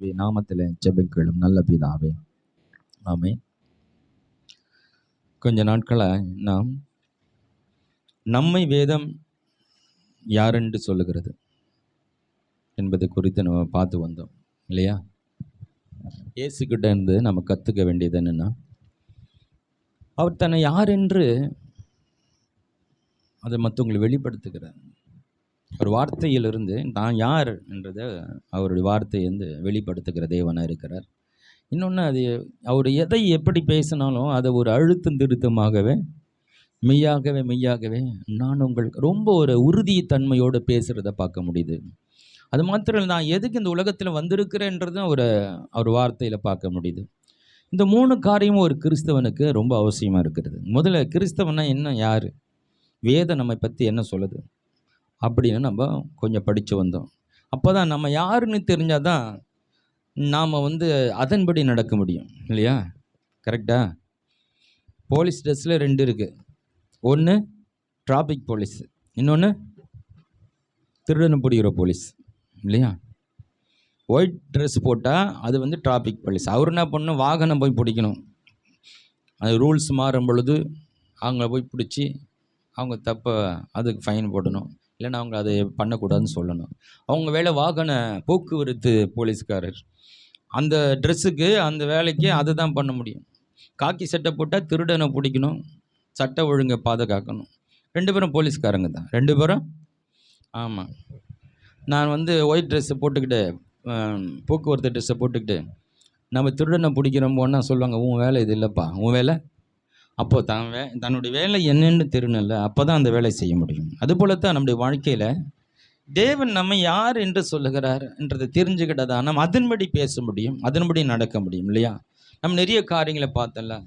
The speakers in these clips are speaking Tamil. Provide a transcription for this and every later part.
நாமத்தில் ஜெபிக்கிறோம் நல்ல பிதாவே, ஆமென். கொஞ்ச நாட்களாக நாம் நம்மை வேதம் யாரென்று சொல்லுகிறது என்பது குறித்து நம்ம பார்த்து வந்தோம் இல்லையா? இயேசுக்கிட்ட இருந்து நம்ம கற்றுக்க வேண்டியது என்னென்னா, அவர் தன்னை யார் என்று அதை மற்றவங்களுக்கு வெளிப்படுத்துகிறார். ஒரு வார்த்தையிலிருந்து நான் யார் என்றதை அவருடைய வார்த்தையை வந்து வெளிப்படுத்துகிற தேவனாக இருக்கிறார். இன்னொன்று, அது அவர் எதை எப்படி பேசினாலும் அதை ஒரு அழுத்தம் திருத்தமாகவே மெய்யாகவே மெய்யாகவே நான் உங்களுக்கு ரொம்ப ஒரு உறுதித்தன்மையோடு பேசுகிறத பார்க்க முடியுது. அது மாத்திரம் இல்லை, நான் எதுக்கு இந்த உலகத்தில் வந்திருக்கிறேன்றதும் அவர் வார்த்தையில் பார்க்க முடியுது. இந்த 3 காரியமும் ஒரு கிறிஸ்தவனுக்கு ரொம்ப அவசியமாக இருக்கிறது. முதல்ல கிறிஸ்தவனா என்ன, யார், வேதம் நம்மை பற்றி என்ன சொல்லுது அப்படின்னு நம்ம கொஞ்சம் படித்து வந்தோம். அப்போ தான் நம்ம யாருன்னு தெரிஞ்சால் தான் நாம் வந்து அதன்படி நடக்க முடியும் இல்லையா? கரெக்டாக? போலீஸ் ட்ரெஸ்ஸில் 2 இருக்குது. ஒன்று டிராஃபிக் போலீஸ், இன்னொன்று திருடனை பிடிக்கிற போலீஸ் இல்லையா? ஒயிட் ட்ரெஸ் போட்டால் அது வந்து டிராஃபிக் போலீஸ். அவர் என்ன பண்ணணும், வாகனம் போய் பிடிக்கணும். அது ரூல்ஸ் மாறும் பொழுது அவங்கள போய் பிடிச்சி அவங்க தப்பை அதுக்கு ஃபைன் போடணும், இல்லைன்னா அவங்க அதை பண்ணக்கூடாதுன்னு சொல்லணும். அவங்க வேலை வாகன போக்குவரத்து போலீஸ்காரர். அந்த ட்ரெஸ்ஸுக்கு அந்த வேலைக்கு அதை தான் பண்ண முடியும். காக்கி சட்டை போட்டால் திருடனை பிடிக்கணும், சட்ட ஒழுங்கை பாதுகாக்கணும். 2 பேரும் போலீஸ்காரங்க தான், 2 பேரும். ஆமாம். நான் வந்து ஒயிட் ட்ரெஸ்ஸை போட்டுக்கிட்டு, போக்குவரத்து ட்ரெஸ்ஸை போட்டுக்கிட்டு நம்ம திருடனை பிடிக்கிறோம் போனால் சொல்லுவாங்க, உன் வேலை இது இல்லைப்பா, உன் வேலை. அப்போது தன்னுடைய வேலை என்னென்னு தெரியணும்ல, அப்போ தான் அந்த வேலையை செய்ய முடியும். அதுபோல தான் நம்முடைய வாழ்க்கையில் தேவன் நம்ம யார் என்று சொல்லுகிறார் என்றதை தெரிஞ்சுக்கிட்டதான் நம்ம அதன்படி பேச முடியும், அதன்படி நடக்க முடியும் இல்லையா? நம்ம நிறைய காரியங்களை பார்த்தல,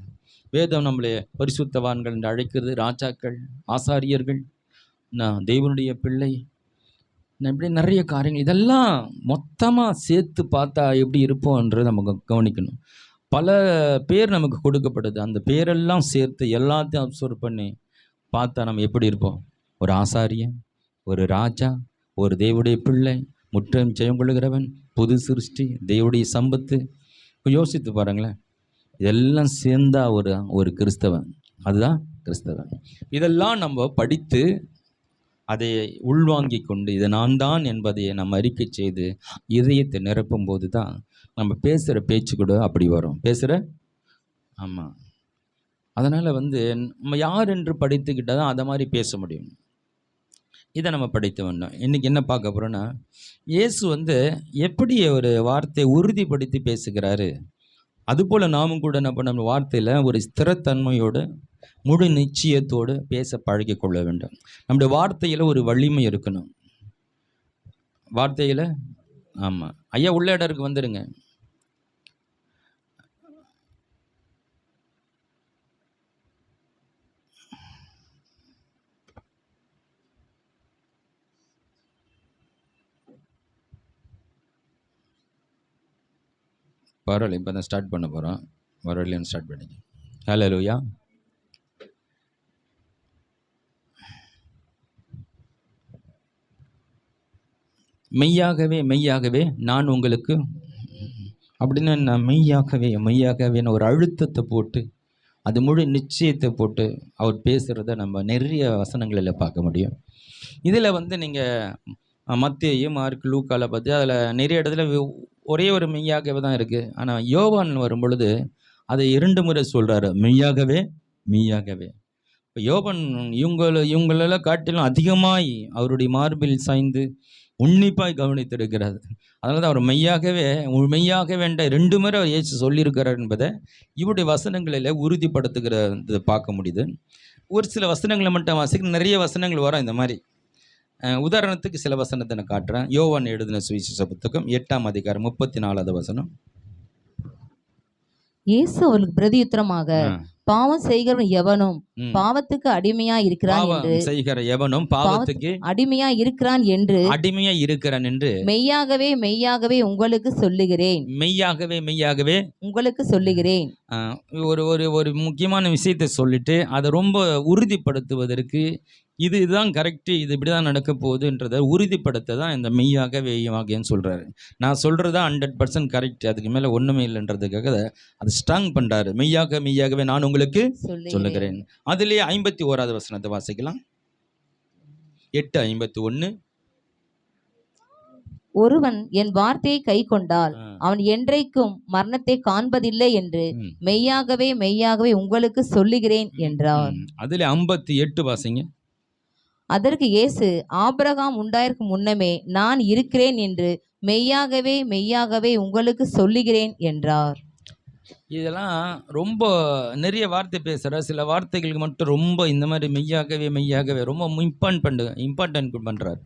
வேதம் நம்மளை பரிசுத்தவான்கள் என்று அழைக்கிறது, ராஜாக்கள், ஆசாரியர்கள், நான் தேவனுடைய பிள்ளை, இப்படி நிறைய காரியங்கள். இதெல்லாம் மொத்தமாக சேர்த்து பார்த்தா எப்படி இருப்போன்றது நமக்கு கவனிக்கணும். பல பேர் நமக்கு கொடுக்கப்படுது, அந்த பேரெல்லாம் சேர்த்து எல்லாத்தையும் அப்சர்வ் பண்ணி பார்த்தா நம்ம எப்படி இருப்போம்? ஒரு ஆசாரியன், ஒரு ராஜா, ஒரு தேவனுடைய பிள்ளை, முற்றம் ஜெயம் கொள்ளுகிறவன், புது சிருஷ்டி, தேவனுடைய சம்பத்து. யோசித்து பாருங்களேன், இதெல்லாம் சேர்ந்தா ஒரு கிறிஸ்தவன். அதுதான் கிறிஸ்தவன். இதெல்லாம் நம்ம படித்து அதை உள்வாங்கி கொண்டு இதை நான் தான் என்பதை நம்ம அறிக்கை செய்து இதயத்தை நிரப்பும் போது தான் நம்ம பேசுகிற பேச்சு கூட அப்படி வரும். பேசுகிற ஆமாம். அதனால் வந்து நம்ம யார் என்று படித்துக்கிட்டால் தான் அதை மாதிரி பேச முடியும். இதை நம்ம படித்து வந்தோம். இன்றைக்கி என்ன பார்க்க போகிறோன்னா, இயேசு வந்து எப்படி ஒரு வார்த்தையை உறுதிப்படுத்தி பேசுகிறாரு, அதுபோல் நாமும் கூட என்ன பண்ண, நம்ம வார்த்தையில் ஒரு ஸ்திரத்தன்மையோடு முழு நிச்சயத்தோடு பேச பழகி கொள்ள வேண்டும். நம்முடைய வார்த்தையில் ஒரு வலிமை இருக்கணும். வார்த்தையில் ஆமாம். ஐயா உள்ள இடருக்கு வந்துடுங்க. பரவாயில்ல, இப்போ தான் ஸ்டார்ட் பண்ண போகிறோம். வரலையும் ஸ்டார்ட் பண்ணிக்க. ஹல்லேலூயா. மெய்யாகவே மெய்யாகவே நான் உங்களுக்கு அப்படின்னு, நான் மெய்யாகவேன்னு ஒரு அழுத்தத்தை போட்டு அது முழு நிச்சயத்தை போட்டு அவர் பேசுகிறத நம்ம நிறைய வசனங்களில் பார்க்க முடியும். இதில் வந்து நீங்கள் மத்தேயு, மார்க், லூக்கால பார்த்து அதில் நிறைய இடத்துல ஒரே ஒரு மெய்யாகவே தான் இருக்குது. ஆனால் யோவான் வரும் பொழுது அதை 2 முறை சொல்கிறாரு, மெய்யாகவே மெய்யாகவே. இப்போ யோவான் இவங்களெல்லாம் காட்டிலும் அதிகமாய் அவருடைய மார்பில் சாய்ந்து உன்னிப்பாய் கவனித்திருக்கிறார். அதனால தான் அவர் மெய்யாகவே என்ற 2 முறை அவர் இயேசு சொல்லியிருக்கிறார் என்பதை இவருடைய வசனங்களில் உறுதிப்படுத்துகிறது பார்க்க முடியுது. ஒரு சில வசனங்களை மட்டும் வாசிக்க, நிறைய வசனங்கள் வரும் இந்த மாதிரி. உதாரணத்துக்கு சில வசனத்தை நான் காட்டுறேன். யோவான் எழுதின சுவிசேஷ புத்தகம் 8ஆம் அதிகாரம் 34வது வசனம். இயேசு அவர்களுக்கு பிரதியுத்தரமாக, பாவம் செய்கிறவன் எவனும் பாவத்துக்கு அடிமையா இருக்கிறான் என்று, செய்கிற எவனும் பாவத்துக்கு அடிமையா இருக்கிறான் என்று மெய்யாகவே மெய்யாகவே உங்களுக்கு சொல்லுகிறேன். மெய்யாகவே மெய்யாகவே உங்களுக்கு சொல்லுகிறேன். ஒரு முக்கியமான விஷயத்தை சொல்லிட்டு அதை ரொம்ப உறுதிப்படுத்துவதற்கு இதுதான் கரெக்டு, இது இப்படி தான் நடக்க போகுதுன்றதை உறுதிப்படுத்த தான் இந்த மெய்யாகவே மெய்யாகன்னு சொல்கிறாரு. நான் சொல்கிறது 100% கரெக்ட், அதுக்கு மேலே ஒன்றுமே இல்லைன்றதுக்காக அதை ஸ்ட்ராங் பண்ணுறாரு. மெய்யாக மெய்யாகவே நான் உங்களுக்கு சொல்லுகிறேன். அதுலேயே 51வது வசனத்தை வாசிக்கலாம். 8:51. ஒருவன் என் வார்த்தையை கை கொண்டால் அவன் என்றைக்கும் மரணத்தை காண்பதில்லை என்று மெய்யாகவே மெய்யாகவே உங்களுக்கு சொல்லுகிறேன் என்றார். அதுல 58 வாசிங்க. அதற்கு இயேசு, ஆபிரகாம் உண்டாயிருக்கு முன்னமே நான் இருக்கிறேன் என்று மெய்யாகவே மெய்யாகவே உங்களுக்கு சொல்லுகிறேன் என்றார். இதெல்லாம் ரொம்ப நிறைய வார்த்தை பேசுகிற, சில வார்த்தைகளுக்கு மட்டும் ரொம்ப இந்த மாதிரி மெய்யாகவே மெய்யாகவே ரொம்ப இம்பார்ட்டன்ட் பண்ணுறார்.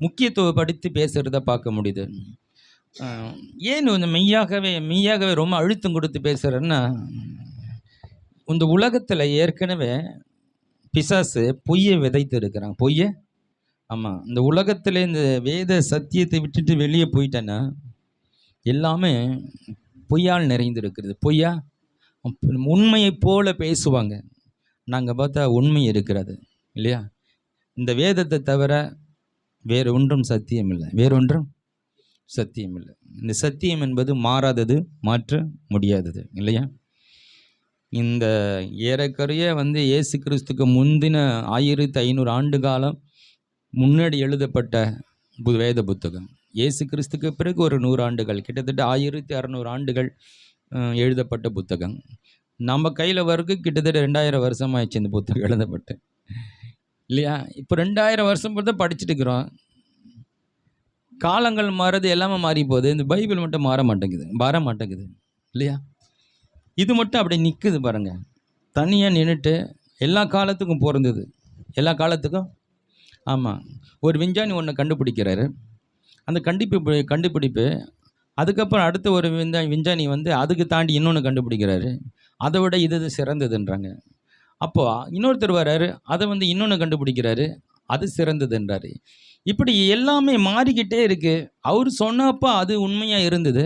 முக்கியத்துவப்படுத்தி பேசுகிறத பார்க்க முடியுது. ஏன் இந்த மெய்யாகவே மெய்யாகவே ரொம்ப அழுத்தம் கொடுத்து பேசுகிறேன்னா, இந்த உலகத்தில் ஏற்கனவே பிசாசு பொய்யை விதைத்து இருக்கிறான். பொய்யை, ஆமாம், இந்த உலகத்தில் இந்த வேத சத்தியத்தை விட்டுட்டு வெளியே போயிட்டேன்னா எல்லாமே பொய்யால் நிறைந்திருக்கிறது. பொய்யா உண்மையை போல பேசுவாங்க. நாங்கள் பார்த்தா உண்மை இருக்கிறது இல்லையா? இந்த வேதத்தை தவிர வேறு ஒன்றும் சத்தியம் இல்லை, வேறொன்றும் சத்தியம் இல்லை. இந்த சத்தியம் என்பது மாறாதது, மாற்ற முடியாதது இல்லையா? இந்த ஏறக்குறைய இயேசு கிறிஸ்துக்கு முந்தின 1500 ஆண்டு காலம் முன்னாடி எழுதப்பட்ட வேத புத்தகம். இயேசு கிறிஸ்துக்கு பிறகு ஒரு 100 ஆண்டுகள், கிட்டத்தட்ட 1600 ஆண்டுகள் எழுதப்பட்ட புத்தகம். நம்ம கையில் வரைக்கும் கிட்டத்தட்ட 2000 வருஷம் ஆயிடுச்சு இந்த புத்தகம் எழுதப்பட்டு இல்லையா? இப்போ 2000 வருஷம் பொறுத்த படிச்சுட்டு இருக்கிறோம். காலங்கள் மாறுறது, எல்லாமே மாறி போகுது. இந்த பைபிள் மட்டும் மாற மாட்டேங்குது இல்லையா? இது மட்டும் அப்படி நிற்குது பாருங்க, தனியாக நின்றுட்டு. எல்லா காலத்துக்கும் பிறந்தது, எல்லா காலத்துக்கும். ஆமாம், ஒரு விஞ்ஞானி ஒன்று கண்டுபிடிக்கிறாரு. அந்த கண்டுபிடிப்பு அதுக்கப்புறம் அடுத்த ஒரு விஞ்ஞானி அதுக்கு தாண்டி இன்னொன்று கண்டுபிடிக்கிறாரு. அதை விட இது சிறந்ததுன்றாங்க. அப்போது இன்னொருத்தர் வர்றாரு, அதை இன்னொன்று கண்டுபிடிக்கிறாரு, அது சிறந்ததுன்றாரு. இப்படி எல்லாமே மாறிக்கிட்டே இருக்குது. அவர் சொன்னப்போ அது உண்மையாக இருந்தது,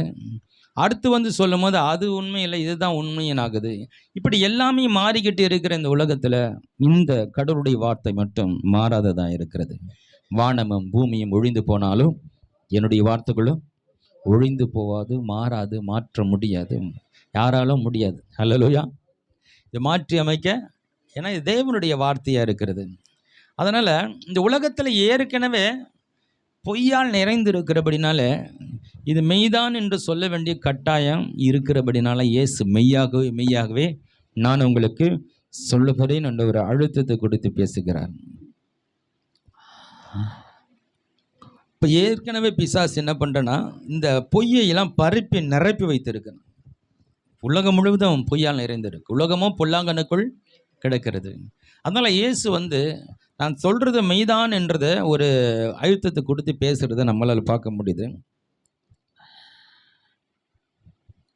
அடுத்து சொல்லும் போது அது உண்மை இல்லை, இதுதான் உண்மையின் ஆகுது. இப்படி எல்லாமே மாறிக்கிட்டு இருக்கிற இந்த உலகத்தில் இந்த கடவுளுடைய வார்த்தை மட்டும் மாறாததாக இருக்கிறது. வானமும் பூமியும் ஒழிந்து போனாலும் என்னுடைய வார்த்தைகளும் ஒழிந்து போகாது, மாறாது, மாற்ற முடியாது, யாராலும் முடியாது. அல்லேலூயா. இதை மாற்றி அமைக்க, ஏன்னா இது தேவனுடைய வார்த்தையாக இருக்கிறது. அதனால் இந்த உலகத்தில் ஏற்கனவே பொய்யால் நிறைந்திருக்கிறபடினால இது மெய்தான் என்று சொல்ல வேண்டிய கட்டாயம் இருக்கிறபடினால இயேசு மெய்யாகவே மெய்யாகவே நான் உங்களுக்கு சொல்லுகிறேன் என்ற ஒரு அழுத்தத்தை கொடுத்து பேசுகிறார். இப்போ ஏற்கனவே பிசாசு என்ன பண்ணுறேன்னா, இந்த பொய்யெல்லாம் பரப்பி நிரப்பி வைத்திருக்கணும். உலகம் முழுவதும் பொய்யால் நிறைந்திருக்கு, உலகமும் பொல்லாங்கனுக்குள் கிடக்கிறது. அதனால் இயேசு நான் சொல்கிறது மெய்தான் என்றதை ஒரு அழுத்தத்தை கொடுத்து பேசுகிறத நம்மளால் பார்க்க முடியுது.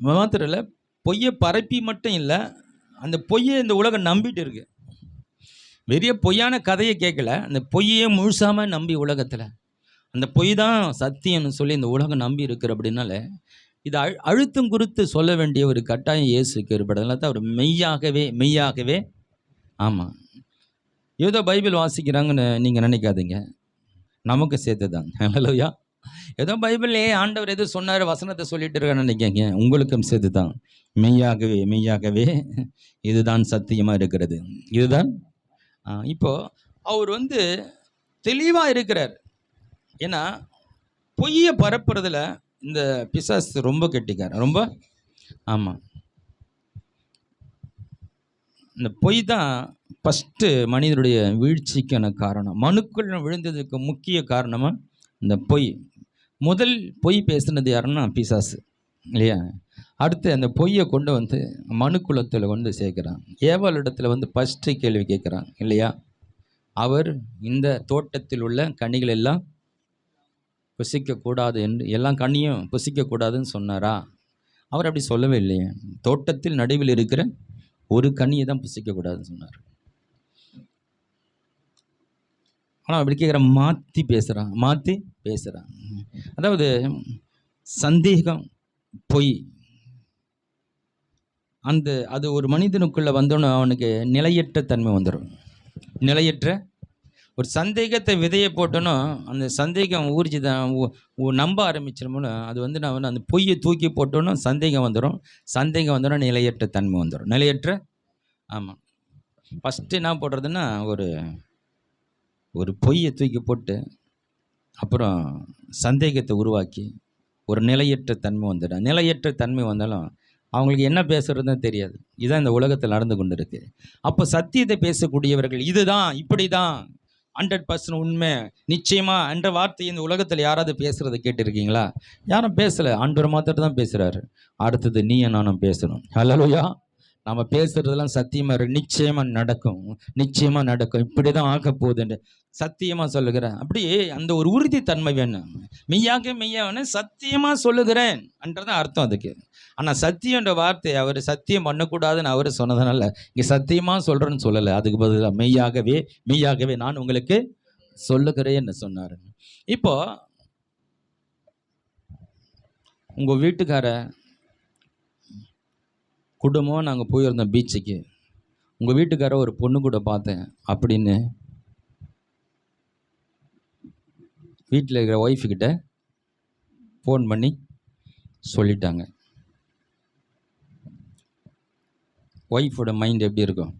மாத்திரம் இல்லை, பொய்யை பரப்பி மட்டும் இல்லை, அந்த பொய்யை இந்த உலகம் நம்பிட்டு இருக்கு. பெரிய பொய்யான கதையை கேட்கல, அந்த பொய்யே முழுசாமல் நம்பி உலகத்தில் அந்த பொய் தான் சத்தியம்னு சொல்லி இந்த உலகம் நம்பி இருக்கிற. அப்படின்னால இது அழுத்தம் குறித்து சொல்ல வேண்டிய ஒரு கட்டாயம் இயேசுக்கு ஏற்படுறதுனால தான் அவர் மெய்யாகவே மெய்யாகவே. ஆமாம், ஏதோ பைபிள் வாசிக்கிறாங்கன்னு நீங்கள் நினைக்காதீங்க, நமக்கு சேர்த்து தான். ஹல்லேலூயா. ஏதோ பைபிளே ஆண்டவர் எது சொன்னார் வசனத்தை சொல்லிட்டு இருக்கான்னு நினைக்காங்க, உங்களுக்கும் சேர்த்து தான். மெய்யாகவே மெய்யாகவே இதுதான் சத்தியமாக இருக்கிறது, இதுதான். இப்போது அவர் தெளிவாக இருக்கிறார். ஏன்னா பொய்யை பரப்புறதுல இந்த பிசாசு ரொம்ப கெட்டிக்கார், ரொம்ப. ஆமாம், இந்த பொய் தான் ஃபஸ்ட்டு மனிதனுடைய வீழ்ச்சிக்கான காரணம். மனுக்குள் விழுந்ததுக்கு முக்கிய காரணமாக இந்த பொய். முதல் பொய் பேசுனது யாருன்னா பிசாசு இல்லையா? அடுத்து அந்த பொய்யை கொண்டு மனுக்குலத்தில் சேர்க்குறான். ஏவாளிடத்தில் ஃபஸ்ட்டு கேள்வி கேட்குறான் இல்லையா? அவர் இந்த தோட்டத்தில் உள்ள கனிகள் எல்லாம் புசிக்கக்கூடாது என்று, எல்லா கனியும் புசிக்கக்கூடாதுன்னு சொன்னாரா? அவர் அப்படி சொல்லவே இல்லையே. தோட்டத்தில் நடுவில் இருக்கிற ஒரு கனியை தான் புசிக்கக்கூடாதுன்னு சொன்னார். ஆனால் அப்படி கேட்குற, மாற்றி பேசுகிறான். அதாவது சந்தேகம், பொய், அது ஒரு மனிதனுக்குள்ளே வந்தோன்னு அவனுக்கு நிலையற்ற தன்மை வந்துடும். நிலையற்ற ஒரு சந்தேகத்தை விதையை போட்டோன்னா அந்த சந்தேகம் ஊர்ஜிதான் நம்ப ஆரம்பிச்சிருமோன்னு அது வந்து நான் வந்து அந்த பொய்யை தூக்கி போட்டோன்னா சந்தேகம் வந்துடும் நிலையற்ற தன்மை வந்துடும். நிலையற்ற ஆமாம். ஃபஸ்ட்டு என்ன போடுறதுன்னா ஒரு பொய்யை தூக்கி போட்டு அப்புறம் சந்தேகத்தை உருவாக்கி ஒரு நிலையற்ற தன்மை வந்துடும். நிலையற்ற தன்மை வந்தாலும் அவங்களுக்கு என்ன பேசுறதுன்னு தெரியாது. இதுதான் இந்த உலகத்தில் நடந்து கொண்டு இருக்கு. அப்போ சத்தியத்தை பேசக்கூடியவர்கள் இதுதான் இப்படி தான் 100% உண்மை நிச்சயமா என்ற வார்த்தை இந்த உலகத்தில் யாராவது பேசுறதை கேட்டிருக்கீங்களா? யாரும் பேசலை. ஆண்டவர் மாத்திரம் தான் பேசுகிறாரு. அடுத்தது நீயும் நானும் பேசணும். ஹல்லேலூயா. நம்ம பேசுறதெல்லாம் சத்தியமா நிச்சயமா நடக்கும் இப்படி தான் ஆக்க போகுதுன்னு சத்தியமாக சொல்லுகிறேன். அப்படியே அந்த ஒரு உறுதித்தன்மை வேணும். மெய்யாக சத்தியமாக சொல்லுகிறேன் என்றதான் அர்த்தம் அதுக்கு. ஆனால் சத்தியன்ற வார்த்தை அவர் சத்தியம் பண்ணக்கூடாதுன்னு அவர் சொன்னதுனால இங்கே சத்தியமாக சொல்கிறேன்னு சொல்லலை. அதுக்கு பதிலாக மெய்யாகவே நான் உங்களுக்கு சொல்லுகிறேன்னு சொன்னார். இப்போ உங்கள் வீட்டுக்கார குடும்பம் நாங்கள் போயிருந்தோம் பீச்சுக்கு. உங்கள் வீட்டுக்கார ஒரு பொண்ணு கூட பார்த்தேன் அப்படின்னு வீட்டில் இருக்கிற ஒய்ஃபுக்கிட்ட ஃபோன் பண்ணி சொல்லிட்டாங்க. ஒய்ஃபோட மைண்ட் எப்படி இருக்கும்?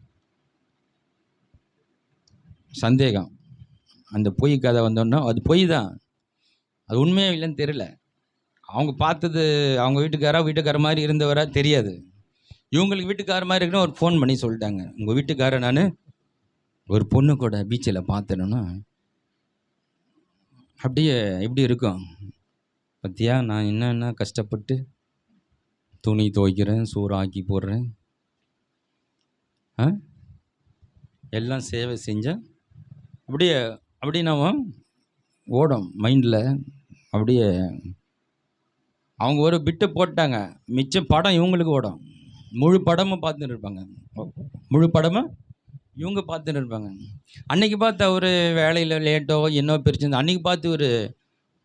சந்தேகம். அந்த பொய் கதை வந்தோன்னா அது பொய் தான், அது உண்மையாக இல்லைன்னு தெரியல. அவங்க பார்த்தது அவங்க வீட்டுக்கார மாதிரி இருந்தவரா தெரியாது. இவங்களுக்கு வீட்டுக்கார மாதிரி இருக்குன்னு ஒரு ஃபோன் பண்ணி சொல்லிட்டாங்க. உங்கள் வீட்டுக்கார நான் ஒரு பொண்ணு கூட பீச்சில் பார்த்தேன்னா அப்படியே எப்படி இருக்கும் பத்தியா? நான் என்னென்ன கஷ்டப்பட்டு துணி துவைக்கிறேன், சோறு ஆக்கி போடுறேன், எல்லாம் சேவை செஞ்சேன். அப்படியே நம்ம ஓடும் மைண்டில். அப்படியே அவங்க ஒரு பிட்டு போட்டாங்க, மிச்சம் படம் இவங்களுக்கு ஓடும். முழு படமும் பார்த்துட்டு இருப்பாங்க. இவங்க பார்த்துட்டு இருப்பாங்க. அன்னைக்கு பார்த்து அவர் வேலையில் லேட்டோ என்னோ பிரிச்சு அன்னைக்கு பார்த்து ஒரு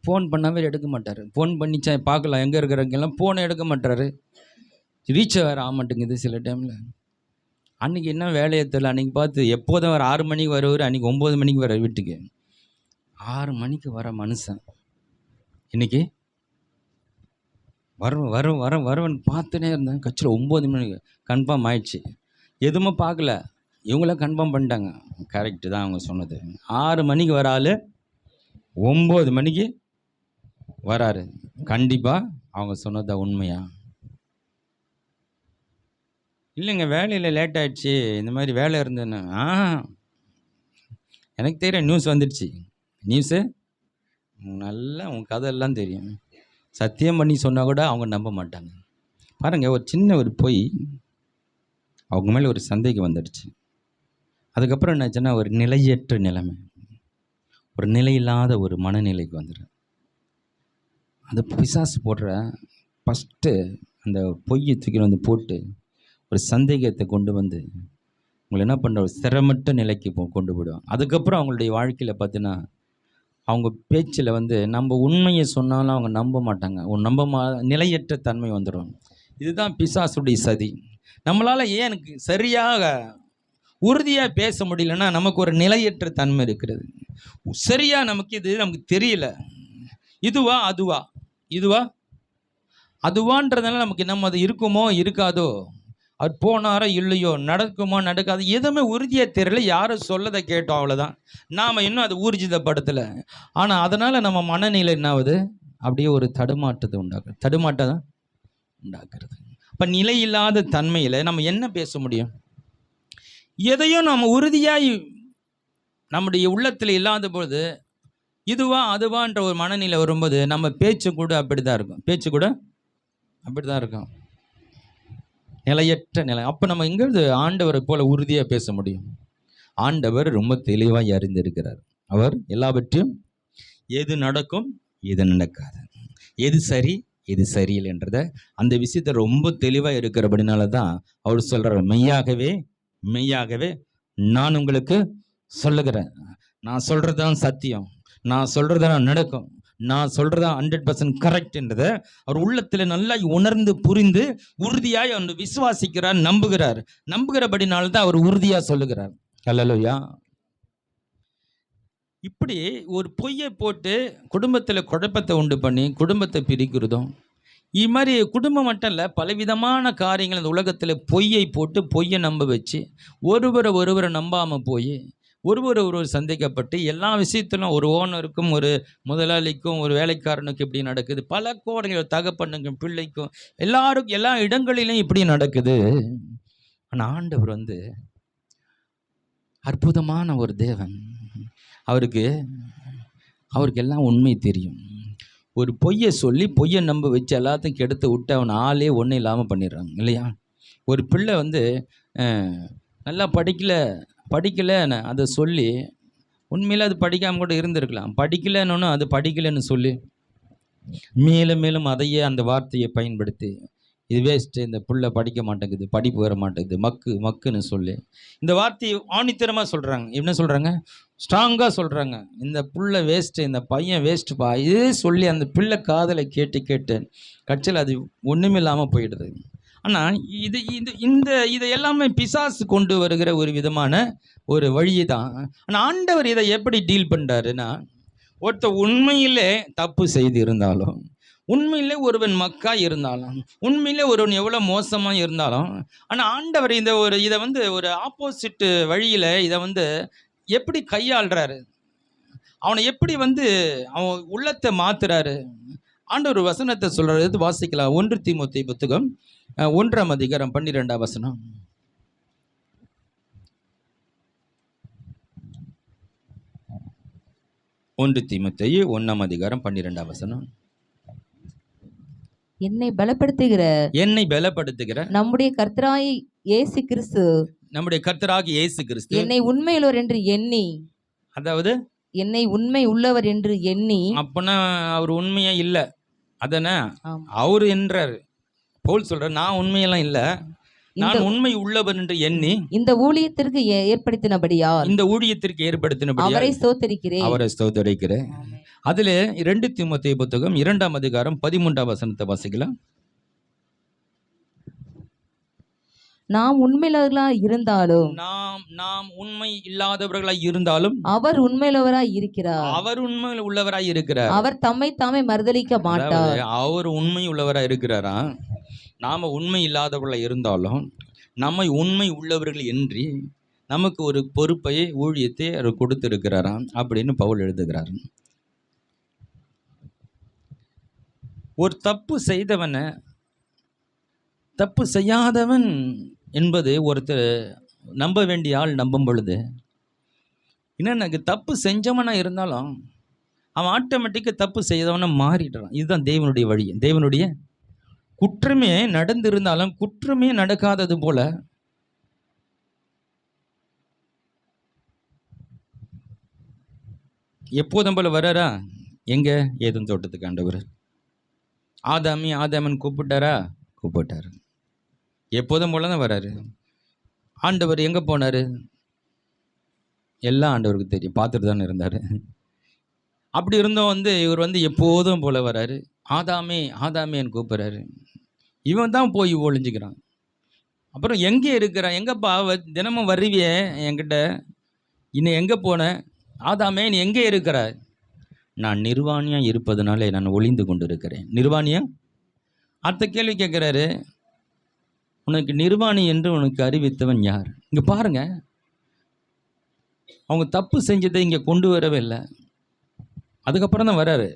ஃபோன் பண்ணாவே எடுக்க மாட்டார். ஃபோன் பண்ணிச்சா பார்க்கலாம் எங்கே இருக்கிறவங்கெல்லாம் ஃபோனை எடுக்க மாட்டார். ரீச் வேறு ஆக மாட்டேங்குது சில டைமில். அன்றைக்கி என்ன வேலையை தெரியல. அன்றைக்கி பார்த்து எப்போதும் வர 6 மணிக்கு வருவார், அன்றைக்கி 9 மணிக்கு வர வீட்டுக்கு. 6 மணிக்கு வர மனுஷன் இன்னைக்கு வருவன் பார்த்துனே இருந்தேன். கட்சியில் 9 மணிக்கு கன்ஃபார்ம் ஆயிடுச்சு. எதுவுமே பார்க்கல, இவங்களாம் கன்ஃபார்ம் பண்ணிட்டாங்க. கரெக்டு தான் அவங்க சொன்னது. 6 மணிக்கு வர ஆள் 9 மணிக்கு வராரு. கண்டிப்பாக அவங்க சொன்னதா உண்மையா? இல்லைங்க வேலையில் லேட் ஆகிடுச்சு, இந்த மாதிரி வேலை இருந்ததுன்னு. எனக்கு தெரியும், நியூஸ் வந்துடுச்சு. நியூஸு நல்லா உன் கதையெல்லாம் தெரியும். சத்தியம் பண்ணி சொன்னால் கூட அவங்க நம்ப மாட்டாங்க. பாருங்கள், ஒரு சின்ன ஒரு பொய் அவங்க மேலே ஒரு சந்தேகம் வந்துடுச்சு. அதுக்கப்புறம் என்னாச்சுன்னா ஒரு நிலையற்ற நிலைமை, ஒரு நிலையில்லாத ஒரு மனநிலைக்கு வந்துடும். அந்த பிசாசு போடுற ஃபஸ்ட்டு அந்த பொய்யை தூக்கி வந்து போட்டு ஒரு சந்தேகத்தை கொண்டு வந்து உங்களை என்ன பண்ணுற ஒரு ஸ்திரமற்ற நிலைக்கு கொண்டு போயிடுவாங்க. அதுக்கப்புறம் அவங்களுடைய வாழ்க்கையில் பார்த்தீங்கன்னா அவங்க பேச்சில் வந்து நம்ம உண்மையை சொன்னாலும் அவங்க நம்ப மாட்டாங்க. நிலையற்ற தன்மை வந்துடும். இதுதான் பிசாசுடைய சதி. நம்மளால் ஏன் எனக்கு சரியாக உறுதியாக பேச முடியலன்னா நமக்கு ஒரு நிலையற்ற தன்மை இருக்கிறது. சரியாக நமக்கு தெரியல, அதுவான்றதுனால நமக்கு நம்ம அது இருக்குமோ இருக்காதோ, அது போனாரோ இல்லையோ, நடக்குமோ நடக்காது, எதுவுமே உறுதியாக தெரியல. யாரும் சொல்லதை கேட்டோம், அவ்வளோதான். நாம் இன்னும் அதை ஊர்ஜிதப்படுத்தலை. ஆனால் அதனால் நம்ம மனநிலை என்ன ஆகுது? அப்படியே ஒரு தடுமாற்றத்தை உண்டாக்குறது. இப்போ நிலையில்லாத தன்மையில் நம்ம என்ன பேச முடியும்? எதையும் நம்ம உறுதியாய் நம்முடைய உள்ளத்தில் இல்லாத பொழுது அதுவான்ற ஒரு மனநிலை வரும்போது நம்ம பேச்சு கூட அப்படி தான் இருக்கும். நிலையற்ற நிலை. அப்போ நம்ம எங்கிறது ஆண்டவரை போல உறுதியாக பேச முடியும்? ஆண்டவர் ரொம்ப தெளிவாக அறிந்திருக்கிறார். அவர் எல்லாவற்றையும் எது நடக்கும் எது நடக்காது, எது சரி எது சரியில்லை என்றத அந்த விஷயத்தை ரொம்ப தெளிவாக இருக்கிறபடினால தான் அவர் சொல்கிறார், மெய்யாகவே நான் உங்களுக்கு சொல்லுகிறேன். நான் சொல்கிறது தான் சத்தியம், நான் சொல்கிறது தான் நடக்கும், நான் சொல்கிறதா 100% கரெக்ட் என்றதை அவர் உள்ளத்தில் நல்லா உணர்ந்து புரிந்து உறுதியாய் அவர் விசுவாசிக்கிறார், நம்புகிறபடினால்தான் அவர் உறுதியாக சொல்லுகிறார். அல்லேலூயா. இப்படி ஒரு பொய்யை போட்டு குடும்பத்தில் குழப்பத்தை உண்டு பண்ணி குடும்பத்தை பிரிக்கிறதும், இது மாதிரி குடும்பம் மட்டும் இல்லை, பலவிதமான காரியங்கள் இந்த உலகத்தில் பொய்யை போட்டு பொய்யை நம்ப வச்சு ஒருவரை நம்பாமல் போய் ஒருவர் சந்திக்கப்பட்டு எல்லா விஷயத்திலும் ஒரு ஓனருக்கும் ஒரு முதலாளிக்கும் ஒரு வேலைக்காரனுக்கும் இப்படி நடக்குது. பல கோடைகள் தகப்பனுக்கும் பிள்ளைக்கும் எல்லாருக்கும் எல்லா இடங்களிலும் இப்படி நடக்குது. ஆனால் ஆண்டவர் அற்புதமான ஒரு தேவன். அவருக்கு எல்லாம் உண்மை தெரியும். ஒரு பொய்யை சொல்லி பொய்யை நம்ப வச்சு எல்லாத்தையும் கெடுத்து விட்டு அவன் ஆளே ஒன்றும் இல்லாமல் பண்ணிடுறாங்க இல்லையா? ஒரு பிள்ளை நல்லா படிக்கலை அதை சொல்லி உண்மையில் அது படிக்காமல் கூட இருந்திருக்கலாம். படிக்கலைன்னு அது படிக்கலைன்னு சொல்லி மேலும் அதையே அந்த வார்த்தையை பயன்படுத்தி இது வேஸ்ட்டு, இந்த புள்ள படிக்க மாட்டேங்குது, படிப்பு வர மாட்டேங்குது, மக்குன்னு சொல்லி இந்த வார்த்தையை ஆணித்தரமாக சொல்கிறாங்க. என்ன சொல்கிறாங்க? ஸ்ட்ராங்காக சொல்கிறாங்க, இந்த புள்ள வேஸ்ட்டு, இந்த பையன் வேஸ்ட்டுப்பா. இதே சொல்லி அந்த பிள்ளை காதலை கேட்டு கட்சியில் அது ஒன்றுமே இல்லாமல் போயிடுது. ஆனால் இதை எல்லாமே பிசாசு கொண்டு வருகிற ஒரு விதமான ஒரு வழி தான். ஆனால் ஆண்டவர் இதை எப்படி டீல் பண்ணுறாருன்னா, ஒருத்தர் உண்மையிலே தப்பு செய்து இருந்தாலும், உண்மையிலே ஒருவன் மக்கா இருந்தாலும், உண்மையிலே ஒருவன் எவ்வளோ மோசமாக இருந்தாலும், ஆனால் ஆண்டவர் இதை ஒரு ஆப்போசிட் வழியில் இதை எப்படி கையாளுறாரு, அவனை எப்படி அவன் உள்ளத்தை மாத்துறாரு. ஆண்டவர் ஒரு வசனத்தை சொல்றாரு, வாசிக்கலாம். 1 தீமோத்தேயு புத்தகம் 1ஆம் அதிகாரம் 12ஆம் வசனம். 1 தீமோத்தேயு 1ஆம் அதிகாரம் 12ஆம் வசனம். என்னை பலப்படுத்துகிற நம்முடைய கர்த்தராகிய இயேசு கிறிஸ்து என்னை உண்மையுள்ளவர் என்று எண்ணி, அதாவது என்னை உண்மை உள்ளவர் என்று எண்ணி, அப்பனா அவர் உண்மையா இல்ல, அதனா அவர் என்றார். பவுல் சொல்றார், நான் உண்மையெல்லாம் இல்ல, நான் உண்மை உள்ளவர் என்று எண்ணி இந்த ஊழியத்திற்கு ஏற்படுத்தினபடியால் அவரை ஸ்தோத்திரிக்கிறேன். அதுல 2 தீமோத்தேயு புத்தகம் 2ஆம் அதிகாரம் 13ஆம் வசனத்தை வாசிக்கலாம். நாம் உண்மையுள்ளவர்களாய் இருந்தாலும், நாம் உண்மை இல்லாதவர்களாய் இருந்தாலும் அவர் உண்மையுள்ளவராய் இருக்கிறார். அவர் தம்மை தாமே மறுதலிக்க மாட்டார். அவர் உண்மை உள்ளவராய் இருக்கிறாரா? நாம உண்மை இல்லாதவர்களாய் இருந்தாலும் நம்மை உண்மை உள்ளவர்கள் என்று நமக்கு ஒரு பொறுப்பை, ஊழியத்தை அவர் கொடுத்திருக்கிறாராம் அப்படின்னு பவுல் எழுதுகிறார். ஒரு தப்பு செய்யாதவன் என்பது ஒருத்தர் நம்ப வேண்டிய ஆள் நம்பும் பொழுது, எனக்கு தப்பு செஞ்சவனா இருந்தாலும் அவன் ஆட்டோமேட்டிக்காக தப்பு செய்தவனா மாறிடுறான். இதுதான் தேவனுடைய வழி. தேவனுடைய குற்றமே நடந்திருந்தாலும் குற்றமே நடக்காதது போல எப்போதும் போல வர்றாரா? எங்க ஏதும் தோட்டத்துக்கு ஆண்டவர் ஆதாமன் கூப்பிட்டாரு. எப்போதும் போல தான் வர்றாரு. ஆண்டவர் எங்க போனாரு? எல்லாம் ஆண்டவருக்கு தெரியும், பார்த்துட்டு தானே இருந்தாரு. அப்படி இருந்தோம் இவர் எப்போதும் போல வர்றாரு. ஆதாமேன்னு கூப்பிட்றாரு. இவன் தான் போய் ஒளிஞ்சுக்கிறான். அப்புறம் எங்கே இருக்கிறான்? எங்கப்பா தினமும் வருவியே என்கிட்ட, இன்னும் எங்கே போன? ஆதாமே நீ எங்கே இருக்கிற? நான் நிர்வாணியாக இருப்பதனாலே நான் ஒளிந்து கொண்டு இருக்கிறேன். நிர்வாணியா? அடுத்த கேள்வி கேட்குறாரு, உனக்கு நிர்வாணி என்று உனக்கு அறிவித்தவன் யார்? இங்கே பாருங்க, அவங்க தப்பு செஞ்சதை இங்கே கொண்டு வரவே இல்லை. அதுக்கப்புறம் தான் வர்றாரு.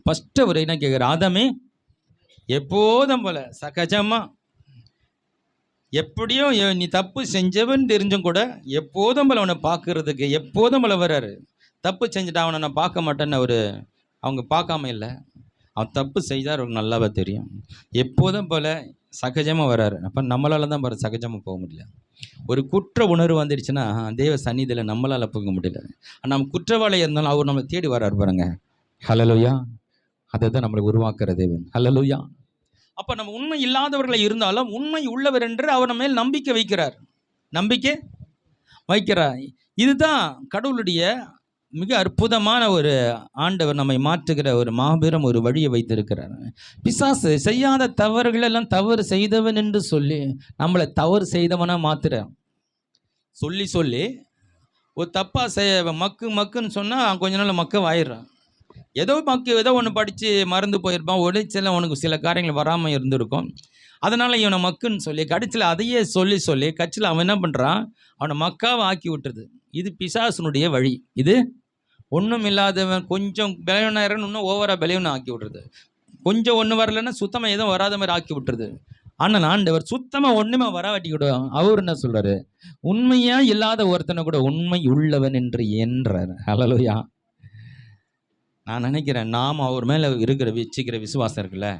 ஃபஸ்ட்டு அவர் என்ன கேட்குற? ஆதாமே எப்போதும் போல சகஜமா, எப்படியோ நீ தப்பு செஞ்சவன் தெரிஞ்சும் கூட எப்போதும் போல அவனை பார்க்கறதுக்கு எப்போதும் போல வர்றாரு. தப்பு செஞ்சுட்டு அவனை நான் பார்க்க மாட்டேன்னு அவங்க பார்க்காம இல்லை, அவன் தப்பு செய்தால் அவருக்கு நல்லாவே தெரியும். எப்போதும் போல சகஜமாக வர்றாரு. அப்போ நம்மளால தான் சகஜமாக போக முடியல. ஒரு குற்ற உணர்வு வந்துடுச்சுன்னா தேவ சந்நிதியில் நம்மளால் போக முடியல. நம்ம குற்றவாளியாக இருந்தாலும் அவர் நம்மளை தேடி வர்றாரு பாருங்க. ஹல்லேலூயா. அதை தான் நம்மளை உருவாக்குற தேவன். ஹல்லேலூயா. அப்போ நம்ம உண்மை இல்லாதவர்களை இருந்தாலும் உண்மை உள்ளவர் என்று அவர் நம்ம மேல் நம்பிக்கை வைக்கிறார். இதுதான் கடவுளுடைய மிக அற்புதமான ஒரு ஆண்டவர் நம்மை மாற்றுகிற ஒரு மாபெரும் ஒரு வழியை வைத்திருக்கிறார். பிசாசு செய்யாத தவறுகள் எல்லாம் தவறு செய்தவன் என்று சொல்லி நம்மளை தவறு செய்தவனா மாத்துறான். சொல்லி ஒரு தப்பா மக்குன்னு சொன்னால் கொஞ்ச நாள் ஆயிடுறான். ஏதோ ஒன்று படித்து மறந்து போயிருப்பான். உடைச்சல உனக்கு சில காரியங்கள் வராமல் இருந்திருக்கும். அதனால் இவனை மக்குன்னு சொல்லி கடைசியில் அதையே சொல்லி கட்சியில் அவன் என்ன பண்ணுறான், அவனை மக்காவை ஆக்கி விட்டுறது. இது பிசாசுனுடைய வழி. இது ஒன்றும் இல்லாதவன் கொஞ்சம் பலவீனாயிரம் இன்னும் ஓவராக பலவீனம் ஆக்கி விட்றது. கொஞ்சம் ஒன்று வரலைன்னா சுத்தமாக எதுவும் வராத மாதிரி ஆக்கி விட்டுறது. ஆனால் ஆண்டவர் சுத்தமாக ஒன்றுமே வராட்டி கூட அவர் என்ன சொல்கிறாரு, உண்மையாக இல்லாத ஒருத்தனை கூட உண்மை உள்ளவன் என்று என்றார். ஹல்லேலூயா. நான் நினைக்கிறேன் நாம் அவர் மேலே வச்சுக்கிற விசுவாசம் இருக்குல்ல,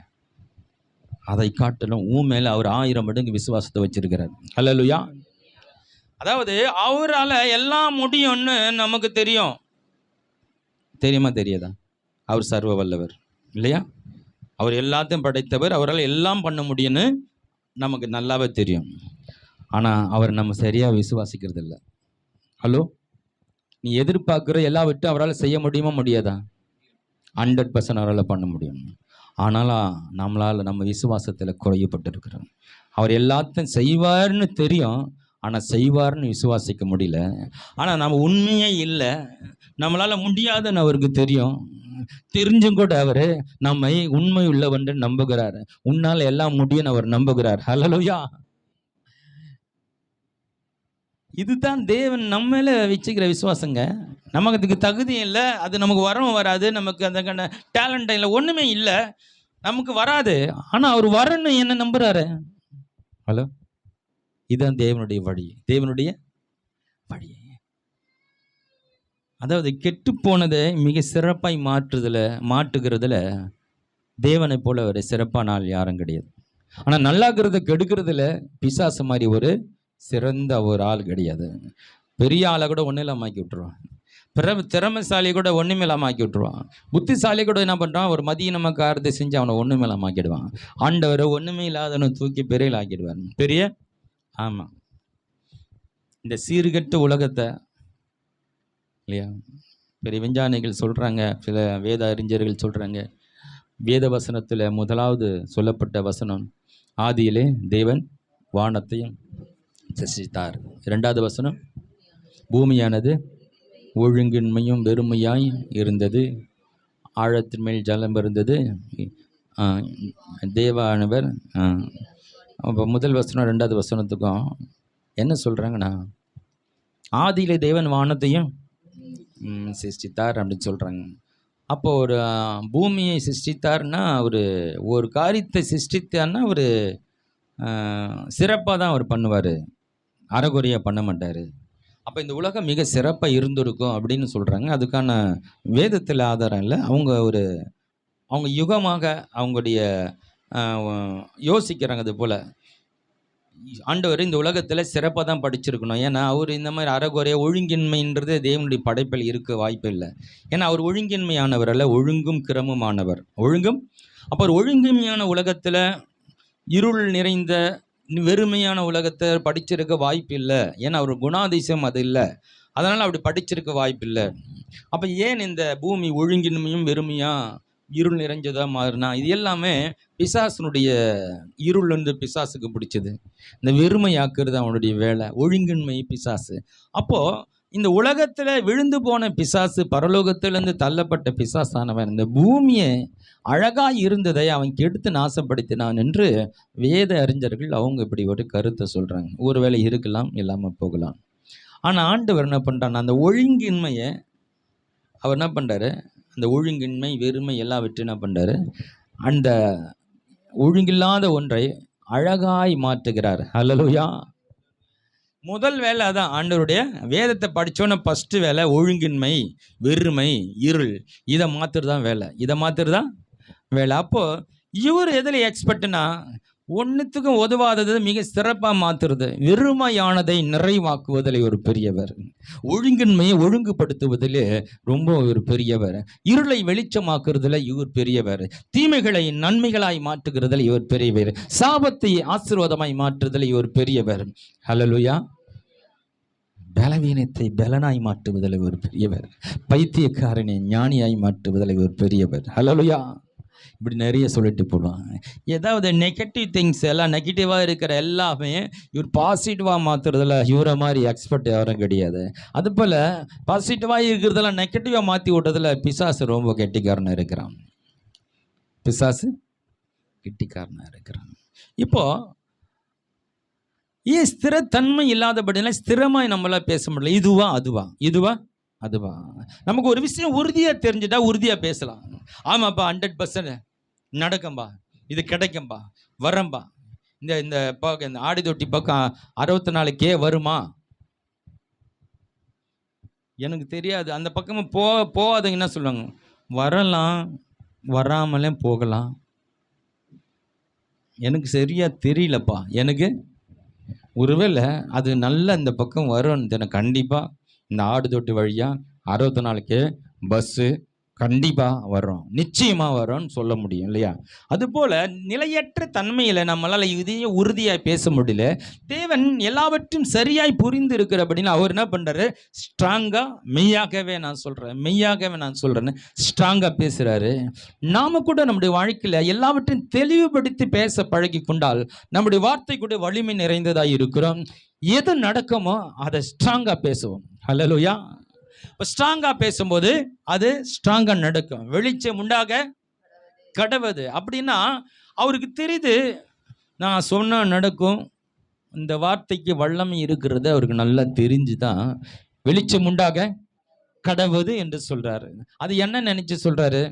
அதை காட்டிலும் மேலே அவர் 1000 மடங்கு விசுவாசத்தை வச்சிருக்கிறார். ஹல்லேலூயா. அதாவது அவரால் எல்லாம் முடியும்னு நமக்கு தெரியும். தெரியுமா தெரியாதா? அவர் சர்வ வல்லவர் இல்லையா? அவர் எல்லாத்தையும் படைத்தவர். அவரால் எல்லாம் பண்ண முடியும்னு நமக்கு நல்லாவே தெரியும். ஆனால் அவர் நம்ம சரியாக விசுவாசிக்கிறது இல்லை. ஹலோ, நீ எதிர்பார்க்குற எல்லாவற்றையும் அவரால் செய்ய முடியுமா முடியாதா? 100% அவரால் பண்ண முடியும். ஆனாலும் நம்மளால் நம்ம விசுவாசத்தில் குறையப்பட்டிருக்கிறோம். அவர் எல்லாத்தையும் செய்வார்னு தெரியும், ஆனால் செய்வார்னு விசுவாசிக்க முடியல. ஆனால் நம்ம உண்மையே இல்லை, நம்மளால் முடியாதுன்னு அவருக்கு தெரியும். தெரிஞ்சும் கூட அவர் நம்மை உண்மை உள்ளவென்று நம்புகிறார். உன்னால் எல்லாம் முடியும்னு அவர் நம்புகிறார். ஹல்லேலூயா. இதுதான் தேவன் நம்ம மேலே வச்சுக்கிற விசுவாசங்க. நமக்கு அதுக்கு தகுதி இல்லை, அது நமக்கு வரவும் வராது, நமக்கு அந்த டேலண்ட் இல்லை, ஒன்றுமே இல்லை, நமக்கு வராது. ஆனால் அவர் வரணும் என்ன நம்புறாரு. ஹலோ, இதுதான் தேவனுடைய வழி. தேவனுடைய வழி அதாவது கெட்டு போனதை மிக சிறப்பாய் மாட்டுகிறதுல தேவனை போல ஒரு சிறப்பான ஆள் யாரும் கிடையாது. ஆனால் நல்லாக்கிறத கெடுக்கிறதுல பிசாசு மாதிரி ஒரு சிறந்த ஒரு ஆள் கிடையாது. பெரிய ஆளை கூட ஒன்றும் இல்லாமல் ஆக்கி விட்டுருவான். திறமைசாலி கூட ஒன்றுமே இல்லாமல் ஆக்கி விட்டுருவான். புத்திசாலி கூட என்ன பண்ணுறான், ஒரு மதியினமாக காரத்தை செஞ்சு அவனை ஒன்றுமே இல்லாமல் ஆக்கிடுவான். ஆண்டவரை ஒன்றுமே இல்லாதவனை தூக்கி பெரிய ஆக்கிடுவார். பெரிய ஆமாம், இந்த சீர்கெட்ட உலகத்தை இல்லையா, பெரிய விஞ்ஞானிகள் சொல்கிறாங்க, சில வேத அறிஞர்கள் சொல்கிறாங்க, வேத வசனத்தில் முதலாவது சொல்லப்பட்ட வசனம், ஆதியிலே தேவன் வானத்தையும் சிருஷ்டித்தார். 2வது வசனம், பூமியானது ஒழுங்கின்மையும் வெறுமையாய் இருந்தது, ஆழத்தின் மேல் ஜலம் இருந்தது, தேவானவர். அப்போ முதல் வசனம் 2வது வசனத்துக்கும் என்ன சொல்கிறாங்கன்னா, ஆதியிலே தேவன் வானத்தையும் சிருஷ்டித்தார் அப்படின்னு சொல்கிறாங்க. அப்போ ஒரு பூமியை சிருஷ்டித்தார்னா ஒரு காரியத்தை சிருஷ்டித்தார்னா ஒரு சிறப்பாக தான் அவர் பண்ணுவார், அறகுறையாக பண்ண மாட்டார். அப்போ இந்த உலகம் மிக சிறப்பாக இருந்திருக்கும் அப்படின்னு சொல்கிறாங்க. அதுக்கான வேதத்தில் ஆதாரம் இல்லை. அவங்க யுகமாக அவங்களுடைய யோசிக்கிறாங்க. அது போல் ஆண்டவர் இந்த உலகத்தில் சிறப்பாக தான் படிச்சிருக்கணும். ஏன்னா அவர் இந்த மாதிரி அறகுறைய ஒழுங்கின்மைன்றது தேவனுடைய படைப்பில் இருக்க வாய்ப்பு இல்லை. ஏன்னா அவர் ஒழுங்கின்மையானவர் அல்ல, ஒழுங்கும் கிரமமானவர். அப்போ ஒரு ஒழுங்கின்மையான உலகத்தில், இருள் நிறைந்த வெறுமையான உலகத்தை படிச்சிருக்க வாய்ப்பு இல்லை. ஏன்னா அவர் குணாதிசயம் அது இல்லை, அதனால் அப்படி படிச்சிருக்க வாய்ப்பு இல்லை. அப்போ ஏன் இந்த பூமி ஒழுங்கின்மையும் வெறுமையாக இருள் நிறைஞ்சதாக மாறினா, இது எல்லாமே பிசாசனுடைய இருள் வந்து பிசாசுக்கு பிடிச்சது. இந்த வெறுமையாக்குறது அவனுடைய வேலை, ஒழுங்கின்மை பிசாசு. அப்போது இந்த உலகத்தில் விழுந்து போன பிசாசு, பரலோகத்திலேருந்து தள்ளப்பட்ட பிசாசானவன் இந்த பூமியை அழகாக இருந்ததை அவன் கெடுத்து நாசப்படுத்தினான் என்று வேத அறிஞர்கள் அவங்க இப்படி ஒரு கருத்தை சொல்கிறாங்க. ஒருவேளை இருக்கலாம், இல்லாமல் போகலாம். ஆனால் ஆண்டவர் என்ன பண்ணுறான், அந்த ஒழுங்கின்மையை அவர் என்ன பண்ணுறாரு, அந்த ஒழுங்கின்மை வெறுமை எல்லாவற்றையும் என்ன பண்ணுறாரு, அந்த ஒழுங்கில்லாத ஒன்றை அழகாய் மாற்றுகிறார். ஹல்லேலூயா. முதல் வேலை அதான் ஆண்டவருடைய வேதத்தை படித்தோன்னே ஃபஸ்ட்டு வேலை ஒழுங்கின்மை வெறுமை இருள் இதை மாற்றுறதான் வேலை, இதை மாற்றுறதான் வேலை. அப்போது இவர் எதில் எக்ஸ்பர்ட்னா, ஒன்றுத்துக்கும் உதவாதது மிக சிறப்பாக மாற்றுறது, வெறுமையானதை நிறைவாக்குவதில் ஒரு பெரியவர், ஒழுங்கின்மையை ஒழுங்குபடுத்துவதில் ரொம்ப ஒரு பெரியவர், இருளை வெளிச்சமாக்குறதுல இவர் பெரியவர், தீமைகளை நன்மைகளாய் மாற்றுகிறதில் இவர் பெரியவர், சாபத்தை ஆசீர்வாதமாய் மாற்றுவதில் இவர் பெரியவர். ஹல்லேலூயா. பலவீனத்தை பலனாய் மாற்றுவதில் இவர் பெரியவர், பைத்தியக்காரனை ஞானியாய் மாற்றுவதில் இவர் பெரியவர். ஹல்லேலூயா. இப்படி நிறைய சொல்லிட்டு போடுவாங்க. ஏதாவது நெகட்டிவ் திங்ஸ் எல்லாம் நெகட்டிவாக இருக்கிற எல்லாமே இவர் பாசிட்டிவாக மாற்றுறதுல இவரை மாதிரி எக்ஸ்பர்ட் யாரும் கிடையாது. அதுபோல் பாசிட்டிவாக இருக்கிறதெல்லாம் நெகட்டிவாக மாற்றி விட்டதில் பிசாசு ரொம்ப கெட்டிக்காரனாக இருக்கிறான். பிசாசு கெட்டிக்காரனாக இருக்கிறான். இப்போது ஏன் ஸ்திரத்தன்மை இல்லாதபடினா ஸ்திரமாய் நம்மளால் பேச முடியல. இதுவா அதுவா, இதுவா அதுவா. நமக்கு ஒரு விஷயம் உறுதியாக தெரிஞ்சுட்டா உறுதியாக பேசலாம். ஆமாப்பா 100% நடக்கும்பா, இது கிடைக்கும்பா, வரம்பா. இந்த இந்த பக்கம் இந்த ஆடி தொட்டி பக்கம் 64K வருமா எனக்கு தெரியாது. அந்த பக்கமும் போகாதவங்க என்ன சொல்லுவாங்க, வரலாம் வராமலே போகலாம், எனக்கு சரியாக தெரியலப்பா, எனக்கு ஒருவேளை அது நல்ல இந்த பக்கம் வரும், எனக்கு கண்டிப்பாக இந்த ஆடு தொட்டி வழியாக 64K பஸ்ஸு கண்டிப்பாக வரும், நிச்சயமாக வரும்னு சொல்ல முடியும் இல்லையா? அதுபோல் நிலையற்ற தன்மையில் நம்மளால் இதையும் உறுதியாக பேச முடியல. தேவன் எல்லாவற்றும் சரியாய் புரிந்து இருக்கிற அப்படின்னு அவர் என்ன பண்ணுறாரு, ஸ்ட்ராங்காக மெய்யாகவே நான் சொல்கிறேன்னு ஸ்ட்ராங்காக பேசுகிறாரு. நாம் கூட நம்முடைய வாழ்க்கையில் எல்லாவற்றையும் தெளிவுபடுத்தி பேச பழகி கொண்டால் நம்முடைய வார்த்தை கூட வலிமை நிறைந்ததாக இருக்கிறோம். எது நடக்குமோ அதை ஸ்ட்ராங்காக பேசுவோம். ஹல்லேலூயா. இப்போ ஸ்ட்ராங்காக பேசும்போது அது ஸ்ட்ராங்காக நடக்கும். வெளிச்சம் உண்டாக கடவுது அப்படின்னா அவருக்கு தெரியுது, நான் சொன்னால் நடக்கும், இந்த வார்த்தைக்கு வல்லமை இருக்கிறது அவருக்கு நல்லா தெரிஞ்சு தான் வெளிச்சம் உண்டாக கடவுது என்று சொல்றாரு. அது என்ன நினைச்சு சொல்றாரு,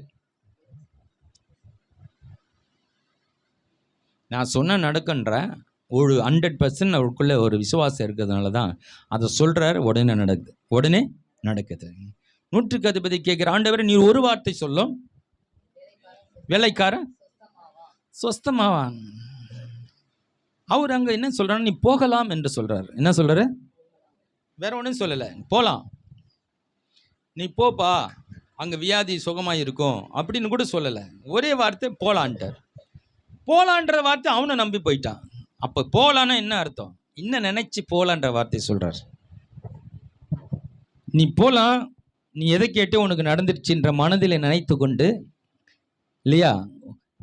நான் சொன்ன நடக்குன்ற ஒரு 100% அவருக்குள்ள ஒரு விசுவாசம் இருக்கிறதுனால தான் அதை சொல்றாரு. உடனே நடக்குது. 100க்கு அதிபதி கேட்கிற, ஆண்டவரே நீர் ஒரு வார்த்தை சொல்லும் வேலைக்காரன் சொஸ்தமாவான். அவர் அங்க என்ன சொல்றாரு, நீ போகலாம் என்று சொல்றாரு. என்ன சொல்றாரு, வேற ஒன்றும் சொல்லலை, போலாம், நீ போப்பா, அங்க வியாதி சுகமாக இருக்கும் அப்படின்னு கூட சொல்லலை. ஒரே வார்த்தை போலான்ட்டார். போலான்ற வார்த்தை அவனை நம்பி போயிட்டான். அப்போ போலான்னா என்ன அர்த்தம், இன்னும் நினைச்சு போலான்ற வார்த்தை சொல்றார். நீ போலாம், நீ எதை கேட்டு உனக்கு நடந்துருச்சுன்ற மனதில் நினைத்து கொண்டு இல்லையா,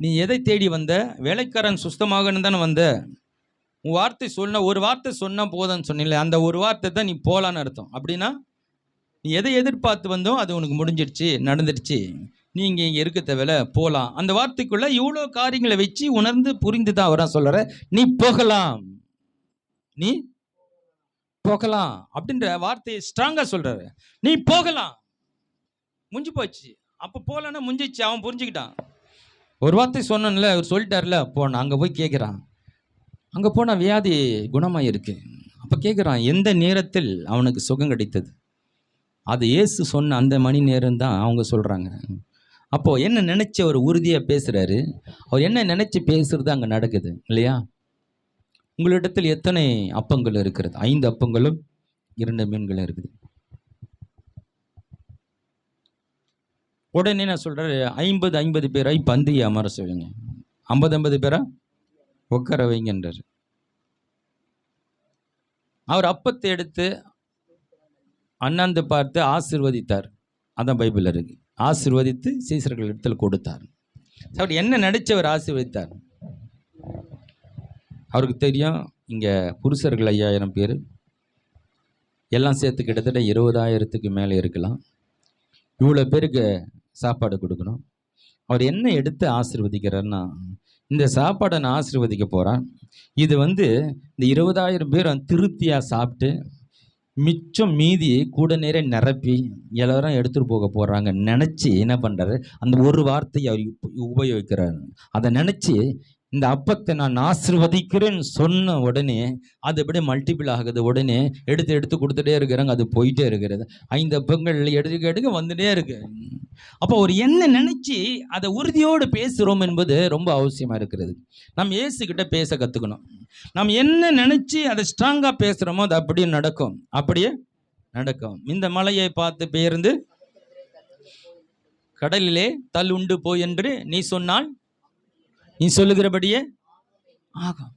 நீ எதை தேடி வந்த, வேலைக்காரன் சுஸ்தமாகன்னு தானே வந்த, உன் வார்த்தை சொன்ன ஒரு வார்த்தை சொன்னால் போதும்னு சொன்னில்ல, அந்த ஒரு வார்த்தை தான் நீ போலான்னு அர்த்தம். அப்படின்னா நீ எதை எதிர்பார்த்து வந்தோ அது உனக்கு முடிஞ்சிடுச்சு, நடந்துடுச்சு, நீ இங்கே இருக்க தேவையில்ல, போகலாம். அந்த வார்த்தைக்குள்ள இவ்வளோ காரியங்களை வச்சு உணர்ந்து புரிந்து தான் அவராக சொல்கிற, நீ போகலாம், நீ போகலாம் அப்படின்ற வார்த்தையை ஸ்ட்ராங்காக சொல்கிறாரு. நீ போகலாம், முடிஞ்சு போச்சு. அப்போ போகலன்னா முடிஞ்சிச்சு, அவன் புரிஞ்சுக்கிட்டான். ஒரு வார்த்தை சொன்னல, அவர் சொல்லிட்டார்ல, போனான். அங்கே போய் கேட்குறான், அங்கே போனால் வியாதி குணமாக இருக்கு. அப்போ கேட்குறான், எந்த நேரத்தில் அவனுக்கு சுகம் கிடைத்தது? அது இயேசு சொன்ன அந்த மணி நேரம் தான் அவங்க சொல்கிறாங்க. அப்போது என்ன நினச்சி அவர் உறுதியாக பேசுகிறாரு, அவர் என்ன நினச்சி பேசுகிறது அங்கே நடக்குது இல்லையா? உங்களிடத்தில் எத்தனை அப்பங்கள் இருக்கிறது? 5 அப்பங்களும் 2 மீன்களும் இருக்குது. உடனே நான் சொல்கிறேன், 50 பேராய் பந்தியை அமர சொல்லுங்க, 50 பேரா உட்கார வைங்கன்றார். அவர் அப்பத்தை எடுத்து அண்ணாந்து பார்த்து ஆசீர்வதித்தார். அதான் பைபிள் இருக்கு. ஆசீர்வதித்து சீசர்கள் இடத்தில் கொடுத்தார். அவர் என்ன நடிச்சவர் ஆசீர்வதித்தார்? அவருக்கு தெரியும், இங்கே புருஷர்கள் 5000 பேர், எல்லாம் சேர்த்து கிட்டத்தட்ட 20,000க்கு மேலே இருக்கலாம். இவ்வளோ பேருக்கு சாப்பாடு கொடுக்கணும். அவர் என்ன எடுத்து ஆசீர்வதிக்கிறார்னா, இந்த சாப்பாடை நான் ஆசீர்வதிக்க போகிறேன், இது இந்த 20,000 பேர் திருப்தியாக சாப்பிட்டு மிச்சம் மீதி கூட நேர நிரப்பி எல்லாரும் எடுத்துகிட்டு போக போகிறாங்க நினச்சி என்ன பண்ணுறாரு, அந்த ஒரு வார்த்தையை அவர் உபயோகிக்கிறார். அதை நினச்சி இந்த அப்பத்தை நான் ஆசீர்வதிக்கிறேன்னு சொன்ன உடனே அது எப்படி மல்டிபிள் ஆகுது. உடனே எடுத்து கொடுத்துட்டே இருக்கிறாங்க, அது போயிட்டே இருக்கிறது. 5 அப்பங்கள் எடுக்க வந்துட்டே இருக்கு. அப்போ ஒரு என்ன நினச்சி அதை உறுதியோடு பேசுகிறோம் என்பது ரொம்ப அவசியமாக இருக்கிறது. நம்ம இயேசுக்கிட்ட பேச கற்றுக்கணும். நம்ம என்ன நினச்சி அதை ஸ்ட்ராங்காக பேசுகிறோமோ அது அப்படியே நடக்கும். இந்த மலையை பார்த்து பெயர்ந்து கடலிலே தள்ளுண்டு போய் என்று நீ சொன்னால் நீ சொல்லுகிறபடியே ஆகும்.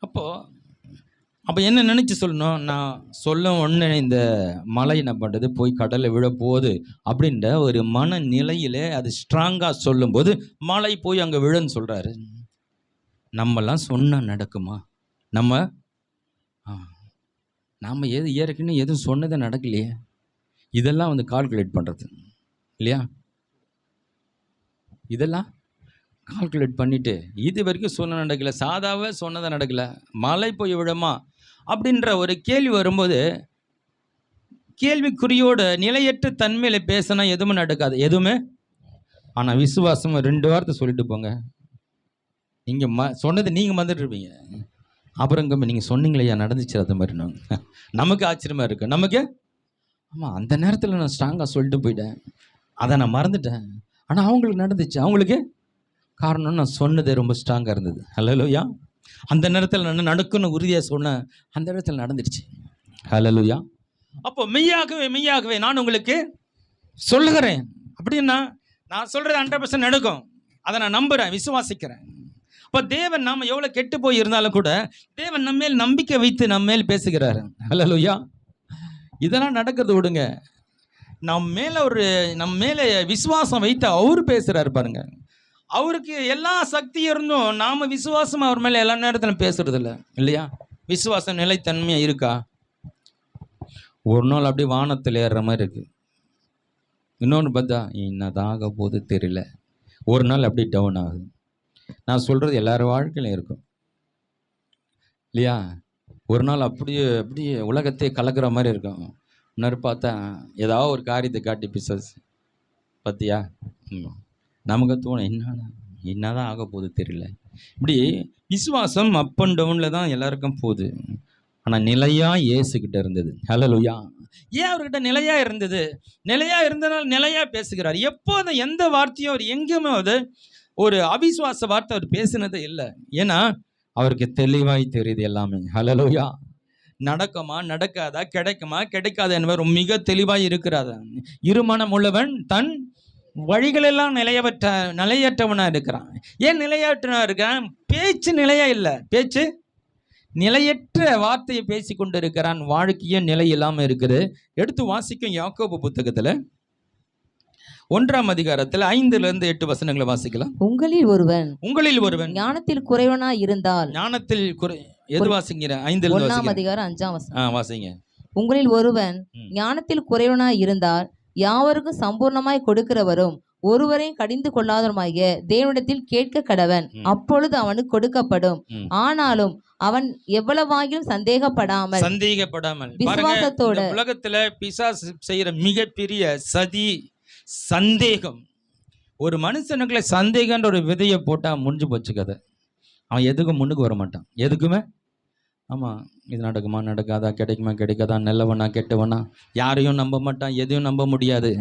அப்போ அப்போ என்ன நினச்சி சொல்லணும், நான் சொல்ல உடனே இந்த மலை என்ன பண்ணுறது போய் கடலில் விழ போகுது அப்படின்ற ஒரு மனநிலையிலே அது ஸ்ட்ராங்காக சொல்லும்போது மலை போய் அங்கே விழுன்னு சொல்கிறாரு. நம்மலாம் சொன்னால் நடக்குமா? நாம் ஏற்கனவே எதுவும் சொன்னதை நடக்கலையே. இதெல்லாம் வந்து கால்குலேட் பண்ணுறது இல்லையா? இதெல்லாம் கால்குலேட் பண்ணிவிட்டு இது வரைக்கும் சொன்ன நடக்கலை, சாதாவே சொன்னதை நடக்கலை, மழை போய் விழுமா அப்படின்ற ஒரு கேள்வி வரும்போது கேள்விக்குறியோட நிலையற்ற தன்மையில் பேசினா எதுவுமே நடக்காது, எதுவுமே. ஆனால் விசுவாசம் 2 வார்த்தை சொல்லிட்டு போங்க, நீங்கள் சொன்னது நீங்கள் வந்துட்டு இருப்பீங்க. அப்புறம் நீங்கள் சொன்னீங்களே நடந்துச்சு அது மாதிரி நமக்கு ஆச்சரியமாக இருக்குது. நமக்கு ஆமாம், அந்த நேரத்தில் நான் ஸ்ட்ராங்காக சொல்லிட்டு போயிட்டேன், அதை நான் மறந்துட்டேன். ஆனால் அவங்களுக்கு நடந்துச்சு. அவங்களுக்கு காரணம் நான் சொன்னதே ரொம்ப ஸ்ட்ராங்காக இருந்தது. ஹல்லேலூயா. அந்த நேரத்தில் நான் நடக்குன்னு உறுதியாக சொன்னேன், அந்த இடத்துல நடந்துடுச்சு. ஹல்லேலூயா. அப்போ மெய்யாகவே நான் உங்களுக்கு சொல்லுகிறேன் அப்படின்னா நான் சொல்கிறது 100% நடக்கும். அதை நான் நம்புகிறேன், விசுவாசிக்கிறேன். அப்போ தேவன் நாம் எவ்வளோ கெட்டு போய் இருந்தாலும் கூட தேவன் நம்ம மேல் நம்பிக்கை வைத்து நம்ம மேல் பேசுகிறாரு. ஹல்லேலூயா. இதெல்லாம் நடக்கிறது விடுங்க, நம்ம மேலே விசுவாசம் வைத்து அவர் பேசுகிறாரு பாருங்க. அவருக்கு எல்லா சக்தி இருந்தும் நாம் விசுவாசம் அவர் மேலே எல்லா நேரத்திலும் பேசுறது இல்லை இல்லையா? விசுவாசம் நிலைத்தன்மையாக இருக்கா? ஒரு நாள் அப்படியே வானத்தில் ஏறுற மாதிரி இருக்கு, இன்னொன்று பார்த்தா என்னதாக போது தெரியல, ஒரு நாள் அப்படியே டவுன் ஆகுது. நான் சொல்கிறது எல்லாரும் வாழ்க்கையிலும் இருக்கும் இல்லையா? ஒரு நாள் அப்படியே உலகத்தையே கலக்கிற மாதிரி இருக்கும், இன்னொரு பார்த்தா ஏதாவது ஒரு காரியத்தை காட்டி பிசாசு பார்த்தியா, நமக்கு தோணும் என்னதான் ஆக போகுது தெரியல. இப்படி விசுவாசம் அப் அண்ட் டவுனில் தான் எல்லாருக்கும் போகுது. ஆனால் நிலையாக இயேசுக்கிட்ட இருந்தது. ஹல்லேலூயா. ஏன் அவர்கிட்ட நிலையாக இருந்தது? நிலையாக இருந்தனால நிலையாக பேசுகிறார். எப்போதும் எந்த வார்த்தையும் அவர் எங்கேயுமே ஒரு அவிசுவாச வார்த்தை அவர் பேசினதே இல்லை. ஏன்னா அவருக்கு தெளிவாய் தெரியுது எல்லாமே. ஹல்லேலூயா. நடக்குமா நடக்காதா, கிடைக்குமா கிடைக்காதா என்பவர் மிக தெளிவாய் இருக்கிறார். இருமனம் உள்ளவன் தன் வழிகளெல்லாம் நிலையற்றவனா இருக்கிறான். ஏன் நிலையற்றவனா இருக்கான்? பேச்சு நிலையா இல்லை, பேச்சு நிலையற்ற வார்த்தையை பேசி கொண்டு இருக்கிறான். வாழ்க்கையே நிலை இல்லாமல் இருக்குது. எடுத்து வாசிக்கும் யாக்கோபு புத்தகத்தில் 1ஆம் அதிகாரத்தில் 5-8 வசனங்களை வாசிக்கலாம். உங்களில் ஒருவன் ஞானத்தில் குறைவனா இருந்தால், ஞானத்தில் எது வாசிங்கிற 1ஆம் அதிகாரம் 5ஆம் வசனம் வாசிங்க. உங்களில் ஒருவன் ஞானத்தில் குறைவனாய் இருந்தால் யாவருக்கும் சம்பூர்ணமாய் கொடுக்கிறவரும் ஒருவரையும் கடிந்து கொள்ளாதவருமாகிய தேவனிடத்தில் கேட்க கடவன், அப்பொழுது அவனுக்கு கொடுக்கப்படும். ஆனாலும் அவன் எவ்வளவாகிலும் சந்தேகப்படாமல் விசுவாசத்தோட. உலகத்துல பிசாசு செய்யற மிகப்பெரிய சதி சந்தேகம். ஒரு மனுஷனுக்குள்ள சந்தேகன்ற ஒரு விதையை போட்டா முடிஞ்சு போச்சு கதை. அவன் எதுக்கும் முன்னுக்கு வர மாட்டான், எதுக்குமே. ஆமாம், இது நடக்குமா நடக்காதா, கிடைக்குமா கிடைக்காதா, நல்லவனா கெட்டவனா, யாரையும் நம்ப மாட்டான், எதையும் நம்ப முடியாது.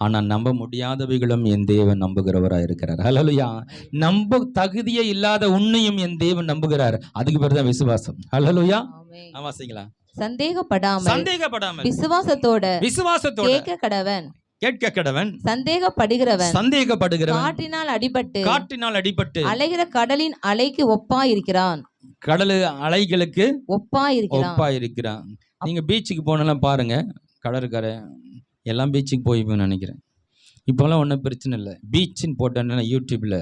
ஆனால் நம்ப முடியாதவைகளும் என் தேவன் நம்புகிறவராக இருக்கிறார். ஹல்லேலூயா. நம்ப தகுதியே இல்லாத உன்னையும் என் தேவன் நம்புகிறார். அதுக்கு பேர் தான் விசுவாசம். ஹல்லேலூயா. வாசிங்களா. சந்தேகப்படாமல் விசுவாசத்தோட கேட்க கடவன் சந்தேகப்படுகிறவன் காற்றினால் அடிபட்டு அலைகிற கடலின் அலைக்கு ஒப்பாயிருக்கிறான். கடல் அலைகளுக்கு ஒப்பாயிருக்கிறான். நீங்க பீச்சுக்கு போனெல்லாம் பாருங்க, கடற்கரை எல்லாம் பீச்சுக்கு போய் நினைக்கிறேன். இப்போல்லாம் ஒன்றும் பிரச்சனை இல்லை. பீச்சுன்னு போட்டேன்னா யூடியூப்ல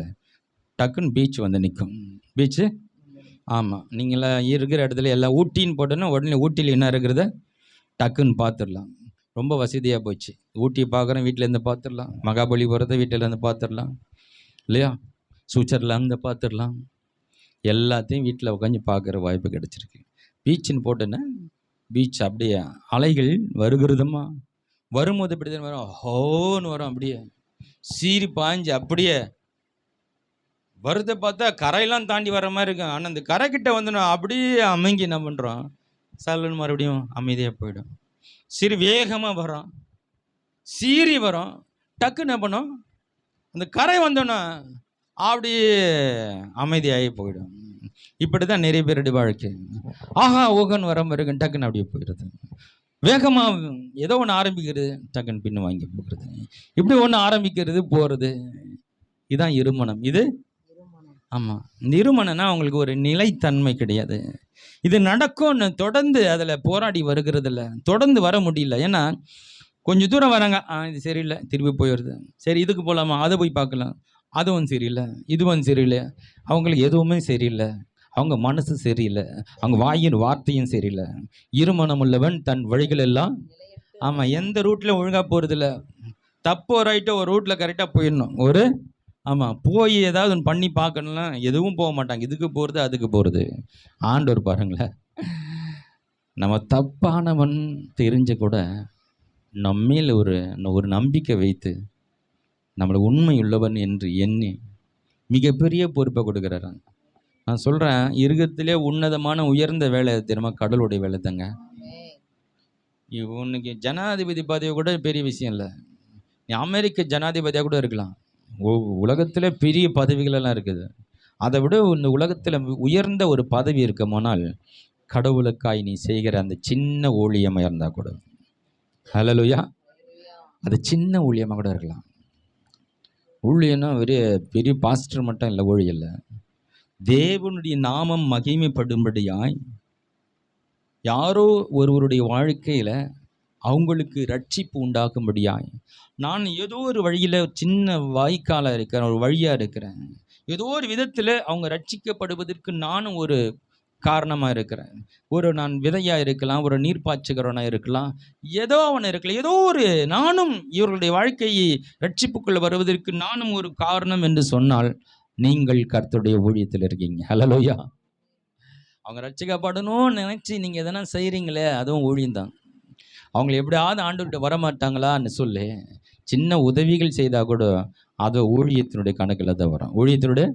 டக்குன்னு பீச் வந்து நிற்கும். பீச்சு ஆமாம், நீங்களாம் இருக்கிற இடத்துல எல்லாம் ஊட்டின்னு போட்டோன்னா உடனே ஊட்டியில் என்ன இருக்கிறத டக்குன்னு பார்த்துடலாம். ரொம்ப வசதியாக போச்சு. ஊட்டி பார்க்குறோம், வீட்டிலேருந்து பார்த்துடலாம். மகாபலிபுரத்தை வீட்டிலேருந்து பார்த்துடலாம் இல்லையா? சுவிட்சர்லாந்து பார்த்துடலாம். எல்லாத்தையும் வீட்டில் உட்காந்து பார்க்குற வாய்ப்பு கிடச்சிருக்கு. பீச்சுன்னு போட்டோன்னா பீச் அப்படியே அலைகள் வருகிறதுமா வரும்போது இப்படி தான் வரும், ஹோன்னு வரும், அப்படியே சீறி பாஞ்சு அப்படியே வருதை பார்த்தா கரையெல்லாம் தாண்டி வர மாதிரி இருக்கும். ஆனால் அந்த கரைக்கிட்ட வந்து அப்படியே அமைங்கி என்ன பண்ணுறோம், சல்லுன்னு மறுபடியும் அமைதியாக போயிடும். சரி, வேகமாக வரும், சீறி வரும், டக்குன்னு என்ன பண்ணோம், அந்த கரை வந்தோன்னா அப்படியே அமைதியாகி போயிடும். இப்படி தான் நிறைய பேருடைய வாழ்க்கை. ஆஹா ஓகன் வர மாதிரி டக்குன்னு அப்படியே போயிடுது. வேகமாக ஏதோ ஒன்று ஆரம்பிக்கிறது, டக்குன்னு பின்னு வாங்கி போகிறது. இப்படி ஒன்று ஆரம்பிக்கிறது போகிறது. இதுதான் இருமனம். இது ஆமாம், இந்த இருமனம்னா அவங்களுக்கு ஒரு நிலைத்தன்மை கிடையாது. இது நடக்கும்னு தொடர்ந்து அதில் போராடி வருகிறதில்ல, தொடர்ந்து வர முடியல. ஏன்னா கொஞ்சம் தூரம் வராங்க, இது சரியில்லை, திருப்பி போயிடுது. சரி இதுக்கு போகலாமா, அதை போய் பார்க்கலாம், அதுவும் சரியில்லை, இதுவும் சரியில்லை. அவங்களுக்கு எதுவுமே சரியில்லை, அவங்க மனசு சரியில்லை, அவங்க வாயின் வார்த்தையும் சரியில்லை. இருமனம் உள்ளவன் தன் வழிகள் எல்லாம், ஆமாம், எந்த ரூட்டில் ஒழுங்காக போகிறதில்ல. தப்போ ரைட்டோ ஒரு ரூட்டில் கரெக்டாக போயிடணும். ஆமாம், போய் ஏதாவது ஒன்று பண்ணி பார்க்கணும்னா எதுவும் போக மாட்டாங்க. இதுக்கு போகிறது அதுக்கு போகிறது. ஆண்டவர் பாருங்களேன், நம்ம தப்பானவன் தெரிஞ்ச கூட நம்மேல் ஒரு நம்பிக்கை வைத்து நம்மளை உண்மை உள்ளவன் என்று எண்ணி மிகப்பெரிய பொறுப்பை கொடுக்குறாரு. நான் சொல்கிறேன், இருக்கிறதுலே உன்னதமான உயர்ந்த வேலை தெரியுமா? கடவுளுடைய வேலை தாங்க. இவனுக்கு ஜனாதிபதி பதவி கூட பெரிய விஷயம் இல்லை. நீ அமெரிக்க ஜனாதிபதியாக கூட இருக்கலாம். உலகத்தில் பெரிய பதவிகளெல்லாம் இருக்குது. அதை விட இந்த உலகத்தில் உயர்ந்த ஒரு பதவி இருக்குமானால் கடவுளுக்காய் நீ செய்கிற அந்த சின்ன ஊழியமாக இருந்தால் கூட, ஹல்லேலூயா, அது சின்ன ஊழியமாக கூட இருக்கலாம். ஊழியன்னா பெரிய பாஸ்டர் மட்டும் இல்லை, ஊழியல்ல, தேவனுடைய நாமம் மகிமைப்படும்படியாய் யாரோ ஒருவருடைய வாழ்க்கையில் அவங்களுக்கு ரட்சிப்பு உண்டாக்கும்படியாய் நான் ஏதோ ஒரு வழியில் சின்ன வாய்க்காலாக இருக்கிறேன், ஒரு வழியாக இருக்கிறேன். ஏதோ ஒரு விதத்தில் அவங்க ரட்சிக்கப்படுவதற்கு நானும் ஒரு காரணமாக இருக்கிறேன். நான் விதையாக இருக்கலாம், ஒரு நீர்ப்பாய்ச்சுகிறவனாக இருக்கலாம், ஏதோ அவன் இருக்கலாம். ஏதோ நானும் இவர்களுடைய வாழ்க்கையை ரட்சிப்புக்குள்ள வருவதற்கு நானும் ஒரு காரணம் என்று சொன்னால் நீங்கள் கர்த்தருடைய ஊழியத்தில் இருக்கீங்க. ஹல்லேலூயா. அவங்க ரட்சிக்கப்படணும்னு நினச்சி நீங்கள் எதனா செய்கிறீங்களே, அதுவும் ஊழியம்தான். அவங்களை எப்படியாவது ஆண்டவர்கிட்ட வரமாட்டாங்களான்னு சொல்லி சின்ன உதவிகள் செய்தால் கூட அது ஊழியத்தினுடைய கணக்கில் தான் வரும். ஊழியத்தினுடைய,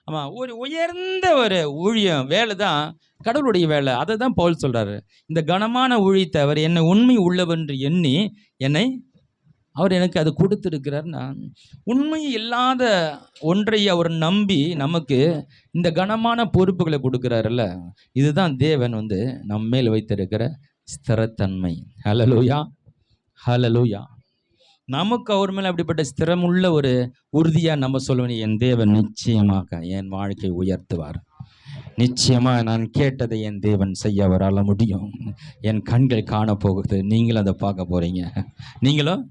ஆமாம், ஒரு உயர்ந்த ஒரு ஊழியம் வேலை தான் கடவுளுடைய வேலை. அதை தான் பவுல் சொல்கிறாரு, இந்த கனமான ஊழியத்தை அவர் என்னை உண்மை உள்ளவென்று எண்ணி அவர் எனக்கு அது கொடுத்துருக்கிறார். நான் உண்மை இல்லாத ஒன்றை அவர் நம்பி நமக்கு இந்த கனமான பொறுப்புகளை கொடுக்குறாருல்ல, இதுதான் தேவன் நம்ம மேல் வைத்திருக்கிற ஸ்திரத்தன்மை. ஹல்லேலூயா, ஹல்லேலூயா. நமக்கு அவர் மேலே அப்படிப்பட்ட ஸ்திரமுள்ள ஒரு உறுதியாக நம்ம சொல்லணும், என் தேவன் நிச்சயமாக என் வாழ்க்கை உயர்த்துவார், நிச்சயமாக நான் கேட்டதை என் தேவன் செய்ய அவரால் முடியும், என் கண்கள் காணப்போகுது, நீங்களும் அதை பார்க்க போகிறீங்க. நீங்களும்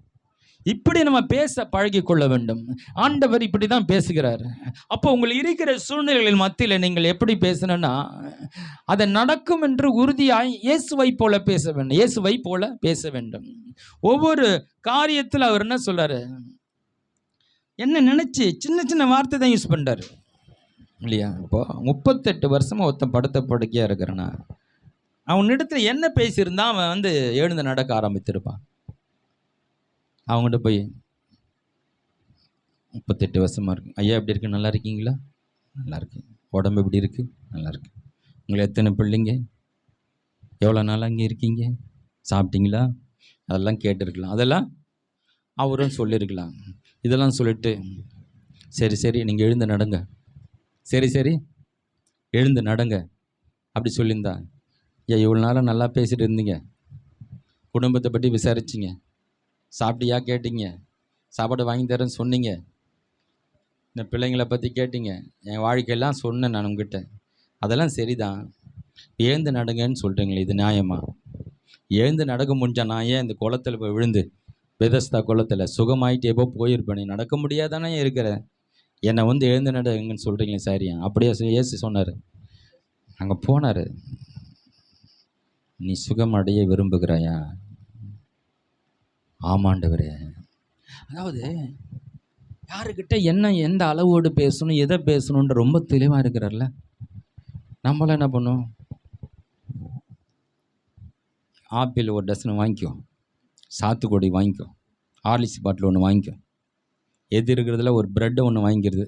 இப்படி நம்ம பேச பழகி கொள்ள வேண்டும். ஆண்டவர் இப்படி தான் பேசுகிறார். அப்போ உங்களுக்கு இருக்கிற சூழ்நிலைகளின் மத்தியில் நீங்கள் எப்படி பேசணும்னா, அதை நடக்கும் என்று உறுதியாய் இயேசுவை போல பேச வேண்டும். இயேசுவை போல பேச வேண்டும். ஒவ்வொரு காரியத்தில் அவர் என்ன சொல்றாரு, என்ன நினைச்சு சின்ன சின்ன வார்த்தை தான் யூஸ் பண்றாரு இல்லையா? இப்போ 38 வருஷமா ஒருத்தன் படுத்த படுக்கையா இருக்கிறானா, அவனிடத்துல என்ன பேசியிருந்தா அவன் எழுந்து நடக்க ஆரம்பித்திருப்பான். அவங்ககிட்ட போய் 38 வருஷமா இருக்கு, ஐயா எப்படி இருக்கு, நல்லா இருக்கீங்களா? நல்லா இருக்கு. உடம்பு எப்படி இருக்கு? நல்லா இருக்கு. உங்களை எத்தனை பிள்ளைங்க, எவ்வளோ நாள் அங்கே இருக்கீங்க, சாப்பிட்டீங்களா? அதெல்லாம் கேட்டிருக்கலாம். அதெல்லாம் அவரும் சொல்லியிருக்கலாம். இதெல்லாம் சொல்லிட்டு சரி சரி நீங்கள் எழுந்து நடங்க, சரி சரி எழுந்து நடங்க அப்படி சொல்லியிருந்தா, ஐயா இவ்வளோ நாளாக நல்லா பேசிட்டு இருந்தீங்க, குடும்பத்தை பற்றி விசாரிச்சிங்க, சாப்பிட்டியா கேட்டீங்க, சாப்பாடு வாங்கி தரேன்னு சொன்னீங்க, இந்த பிள்ளைங்களை பற்றி கேட்டீங்க, என் வாழ்க்கையெல்லாம் சொன்னேன் நான் உங்ககிட்ட, அதெல்லாம் சரிதான், எழுந்து நடங்கன்னு சொல்கிறீங்களே, இது நியாயமா? எழுந்து நடக்க முடிஞ்சா நான் ஏன் இந்த குளத்தில் போய் விழுந்து, பெதஸ்தா குளத்தில் சுகமாயிட்டே போயிருப்பேன், நடக்க முடியாதானே இருக்கிறேன், என்னை எழுந்து நடங்கன்னு சொல்கிறீங்களே சரியா? அப்படியே இயேசு சொன்னார். அங்கே போனார், நீ சுகம் அடைய விரும்புகிறாயா? ஆமாண்டவரே. அதாவது யாருக்கிட்ட எந்த அளவோடு பேசணும், எதை பேசணுன்ற ரொம்ப தெளிவாக இருக்கிறார்ல. நம்மளாம் என்ன பண்ணும், ஆப்பிள் ஒரு டசன் வாங்கிக்கோ, சாத்துக்குடி வாங்கிக்கோ, ஹார்லிக்ஸ் பாட்டில் ஒன்று வாங்கிக்கோ, எது இருக்கிறதுல ஒரு ப்ரெட்டை ஒன்று வாங்கிக்கிறது.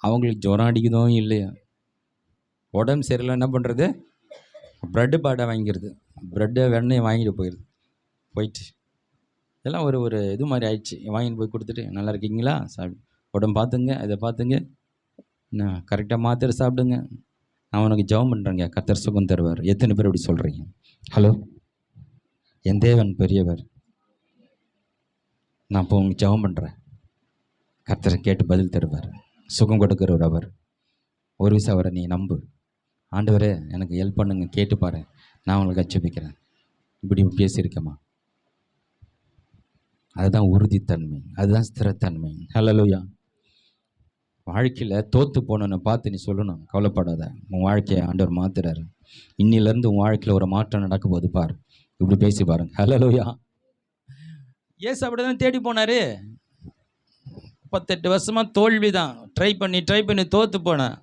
அவங்களுக்கு ஜுரம் அடிக்குதோ இல்லையா, உடம்பு சரியில்லை, என்ன பண்ணுறது, ப்ரெட்டு பாட்டை வாங்கிக்கிறது, ப்ரெட்டை வெண்ணெய் வாங்கிட்டு போயிட்டு இதெல்லாம் ஒரு இது மாதிரி ஆயிடுச்சு. வாங்கிட்டு போய் கொடுத்துட்டு, நல்லா இருக்கீங்களா, சாப்பிடு, உடம்பு பார்த்துங்க, இதை பார்த்துங்க, என்ன கரெக்டாக மாத்திரை சாப்பிடுங்க, நான் உனக்கு ஜெபம் பண்ணுறேங்க, கர்த்தர் சுகம் தருவார். எத்தனை பேர் அப்படி சொல்கிறீங்க? ஹலோ, என் தேவன் பெரியவர், நான் இப்போ உங்களுக்கு ஜெபம் பண்ணுறேன், கர்த்தரை கேட்டு பதில் தருவார், சுகம் கொடுக்கிறவர் அவர். ஒரு விஷயம் அவரை நீ நம்பு, ஆண்டவரே எனக்கு ஹெல்ப் பண்ணுங்க, கேட்டு பாரு, நான் உங்களுக்கு அச்சபிக்கிறேன். இப்படி பேசியிருக்கேம்மா. அதுதான் உறுதித்தன்மை, அதுதான் ஸ்திரத்தன்மை. ஹல்லேலூயா. வாழ்க்கையில் தோற்று போனவனை பார்த்து நீ சொல்லணும், கவலைப்படாத, உன் வாழ்க்கையை ஆண்டவர் மாத்துறாரு. இன்னிலேருந்து உன் வாழ்க்கையில் ஒரு மாற்றம் நடக்க போது பார். இப்படி பேசி பாருங்க. ஹல்லேலூயா. ஏசு அப்படிதான் தேடி போனாரு. 38 வருஷமா தோல்வி தான். ட்ரை பண்ணி தோற்று போனேன்.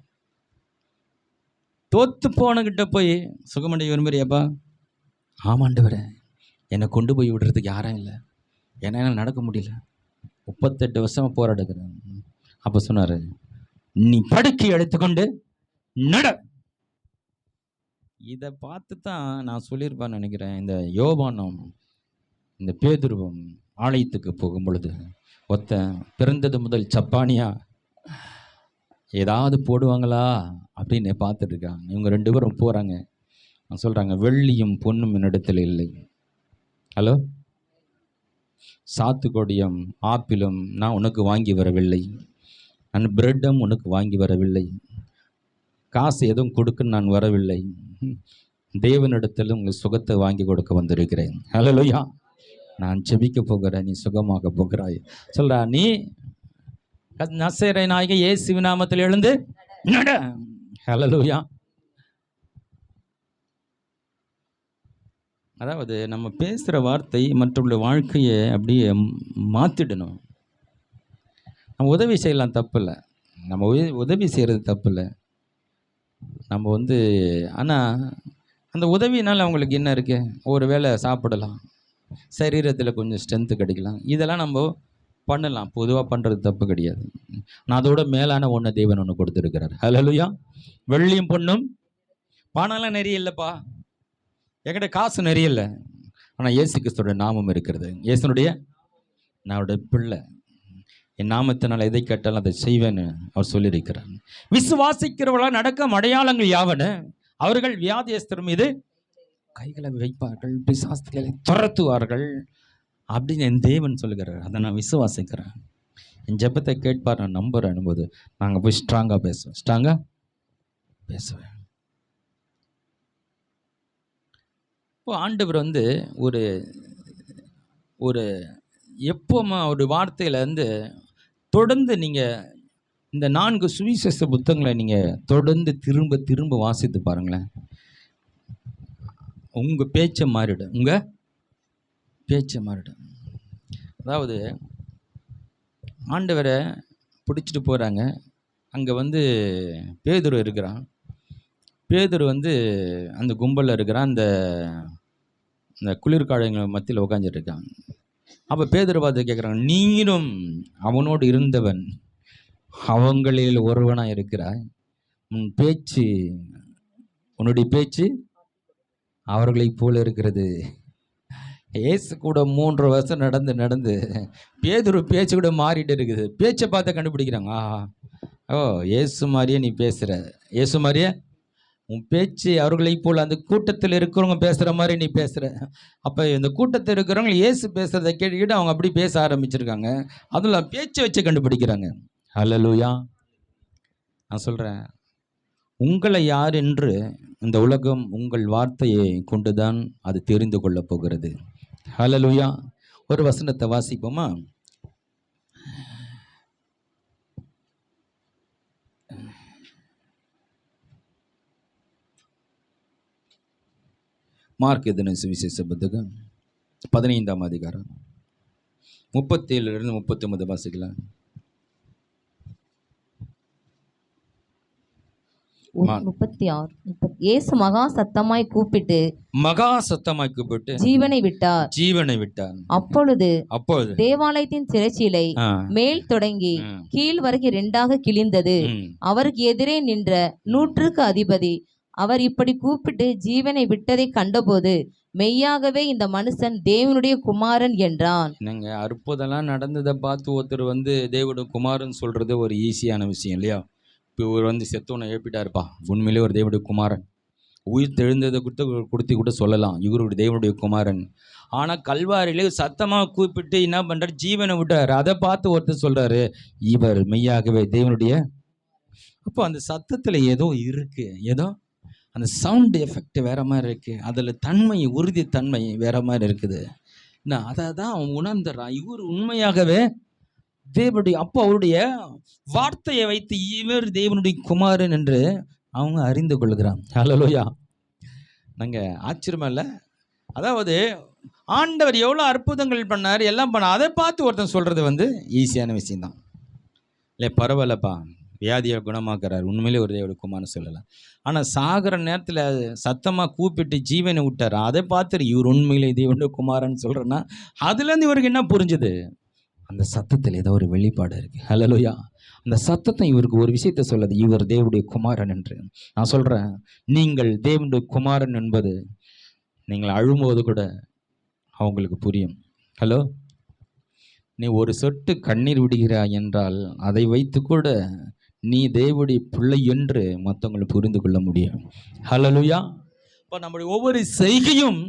தோற்று போனகிட்ட போய் சுகமடைய விரும்புறியாப்பா? ஆமாண்டவரே, என்னை கொண்டு போய் விடுறதுக்கு யாரும் இல்லை, என்னால் நடக்க முடியல, 38 வருஷமாக போராடுகிறேன். அப்போ சொன்னார், நீ படுக்கை எடுத்துக்கொண்டு நட. இதை பார்த்து தான் நான் சொல்லியிருப்பான்னு நினைக்கிறேன். இந்த யோவானும் இந்த பேதுருவும் ஆலயத்துக்கு போகும் பொழுது பிறந்தது முதல் சப்பானியா ஏதாவது போடுவாங்களா அப்படின்னு பார்த்துட்டு இருக்காங்க. இவங்க 2 பேரும் போகிறாங்க. சொல்கிறாங்க, வெள்ளியும் பொன்னும் என்னிடத்தில் இல்லை. ஹலோ, சாத்துக்கொடியும் ஆப்பிளும் நான் உனக்கு வாங்கி வரவில்லை, நான் பிரெட்டும் உனக்கு வாங்கி வரவில்லை, காசு எதுவும் கொடுக்க நான் வரவில்லை, தேவனிடத்தில் உங்கள் சுகத்தை வாங்கி கொடுக்க வந்திருக்கிறேன். ஹல்லேலூயா. நான் ஜெபிக்க போகிறேன், நீ சுகமாக போகிறாய். சொல்றா, நீ நசரேயனாகிய இயேசுவின் நாமத்தில் எழுந்து நட. ஹல்லேலூயா. அதாவது நம்ம பேசுகிற வார்த்தை மற்றவங்களுடைய வாழ்க்கையை அப்படியே மாற்றிடணும். நம்ம உதவி செய்யலாம், தப்பு இல்லை, நம்ம உதவி செய்கிறது தப்பு இல்லை. நம்ம ஆனால் அந்த உதவினால் அவங்களுக்கு என்ன இருக்குது? ஒரு வேளை சாப்பிடலாம், சரீரத்தில் கொஞ்சம் ஸ்ட்ரென்த்து கிடைக்கலாம், இதெல்லாம் நம்ம பண்ணலாம், பொதுவாக பண்ணுறது தப்பு கிடையாது. நான் அதோட மேலான ஒன்று தேவன் ஒன்று கொடுத்துருக்கிறார். ஹல்லேலூயா. வெள்ளியும் பொண்ணும் பணம்லாம் நிறைய இல்லைப்பா, என்கிட்ட காசு நிறைய இல்லை, ஆனால் இயேசு கிறிஸ்துவோட நாமம் இருக்கிறது. இயேசுனுடைய நான் பிள்ளை, என் நாமத்தினால் எதை கேட்டாலும் அதை செய்வேன்னு அவர் சொல்லியிருக்கிறார். விசுவாசிக்கிறவர்களால் நடக்கும் அடையாளங்கள் யாவன, அவர்கள் வியாதியஸ்தர் மீது கைகளை வைப்பார்கள், பிசாசுகளை துரத்துவார்கள் அப்படின்னு என் தேவன் சொல்லுகிறார். அதை நான் விசுவாசிக்கிறேன். என் ஜெபத்தை கேட்பார், நான் நம்புறேன் போது நாங்கள் போய் ஸ்ட்ராங்காக பேசுவேன். இப்போ ஆண்டவர் ஒரு ஒரு எப்போமா ஒரு வார்த்தையில் தொடர்ந்து நீங்கள் இந்த 4 சுவிசேஷ புத்தகங்களை நீங்கள் தொடர்ந்து திரும்ப திரும்ப வாசித்து பாருங்களேன். உங்கள் பேச்சை மாறிடும், அதாவது ஆண்டவரை பிடிச்சிட்டு போகிறாங்க. அங்கே பேதுரு இருக்கிறான். பேதுரு அந்த கும்பலில் இருக்கிறான், அந்த குளிர்காலங்கள் மத்தியில் உட்காந்துட்டு இருக்கான். அப்போ பேதுரு பார்த்து கேட்குறாங்க, நீரும் அவனோடு இருந்தவன் அவங்களில் ஒருவனாக இருக்கிறாய், உன்னுடைய பேச்சு அவர்களை போல இருக்கிறது. ஏசு கூட 3 வருஷம் நடந்து பேதுரு பேச்சு கூட மாறிட்டு இருக்குது. பேச்சை பார்த்து கண்டுபிடிக்கிறாங்க, ஏசு மாதிரியே நீ பேசுகிற, ஏசு மாதிரியே உன் பேச்சு அவர்களை போல் அந்த கூட்டத்தில் இருக்கிறவங்க பேசுகிற மாதிரி நீ பேசுகிற. அப்போ இந்த கூட்டத்தில் இருக்கிறவங்க இயேசு பேசுகிறத கேட்டுக்கிட்டு அவங்க அப்படி பேச ஆரம்பிச்சிருக்காங்க. அதில் பேச்சை வச்சு கண்டுபிடிக்கிறாங்க. ஹல்லேலூயா. நான் சொல்கிறேன், உங்களை யார் என்று இந்த உலகம் உங்கள் வார்த்தையை கொண்டுதான் அது தெரிந்து கொள்ளப் போகிறது. ஹல்லேலூயா. ஒரு வசனத்தை வாசிப்போமா? மார்க் எழுதின சுவிசேஷ புத்தகம் 15ஆம் அதிகாரம் 37 39 வாசிக்கலாம். இயேசு மகா சத்தமாய் கூப்பிட்டு ஜீவனை விட்டார். அப்பொழுது தேவாலயத்தின் திரைச்சீலை மேல் தொடங்கி கீழ் வரைக்கும் 2ஆக கிழிந்தது. அவருக்கு எதிரே நின்ற 100க்கு அதிபதி அவர் இப்படி கூப்பிட்டு ஜீவனை விட்டதை கண்டபோது மெய்யாகவே இந்த மனுஷன் தேவனுடைய குமாரன் என்றான். என்னங்க அற்புதம்லாம் நடந்ததை பார்த்து ஒருத்தர் தேவனுடைய குமாரன் சொல்றது ஒரு ஈஸியான விஷயம் இல்லையா? இப்போ இவர் செத்தவனை எழுப்பிட்டாருப்பா, உண்மையிலே ஒரு தேவனுடைய குமாரன், உயிர் தெழுந்ததை கொடுத்து கூட சொல்லலாம் இவருடைய தேவனுடைய குமாரன். ஆனால் கல்வாரியிலே சத்தமாக கூப்பிட்டு என்ன பண்ணுறாரு, ஜீவனை விட்டார். அதை பார்த்து ஒருத்தர் சொல்கிறாரு, இவர் மெய்யாகவே தேவனுடைய. அப்போ அந்த சத்தத்தில் ஏதோ இருக்கு, ஏதோ அந்த சவுண்ட் எஃபெக்ட் வேறு மாதிரி இருக்குது, அதில் தன்மை உறுதித்தன்மை வேறு மாதிரி இருக்குது. நான் அதை தான் அவன் உணர்ந்துடுறான். இவர் உண்மையாகவே தேவனுடைய, அப்போ அவருடைய வார்த்தையை வைத்து இவர் தேவனுடைய குமாரன் என்று அவங்க அறிந்து கொள்கிறான். ஹல்லேலூயா. நாங்கள் ஆச்சரியமா இல்லை? அதாவது ஆண்டவர் எவ்வளோ அற்புதங்கள் பண்ணார், எல்லாம் பண்ணார், அதை பார்த்து ஒருத்தன் சொல்கிறது ஈஸியான விஷயம்தான். இல்லை பரவாயில்லப்பா, வியாதியை குணமாக்குறார், உண்மையிலே ஒரு தேவனுடைய குமாரன் சொல்லலாம். ஆனால் சாகிற நேரத்தில் சத்தமாக கூப்பிட்டு ஜீவனை விட்டார், அதை பார்த்துட்டு இவர் உண்மையிலே தேவனுடைய குமாரன் சொல்கிறேன்னா அதுலேருந்து இவருக்கு என்ன புரிஞ்சுது? அந்த சத்தத்தில் ஏதோ ஒரு வெளிப்பாடு இருக்குது. ஹல்லேலூயா. அந்த சத்தத்தை இவருக்கு ஒரு விஷயத்தை சொல்லுது, இவர் தேவனுடைய குமாரன் என்று. நான் சொல்கிறேன், நீங்கள் தேவனுடைய குமாரன் என்பது நீங்கள் அழும்போது கூட அவங்களுக்கு புரியும். ஹலோ, நீ ஒரு சொட்டு கண்ணீர் விடுகிறாய் என்றால் அதை வைத்து கூட நீ தேவனுடைய பிள்ளை என்று மற்றவங்களை புரிந்து கொள்ள முடியும். ஹல்லேலூயா. இப்போ நம்முடைய ஒவ்வொரு செய்கையும்,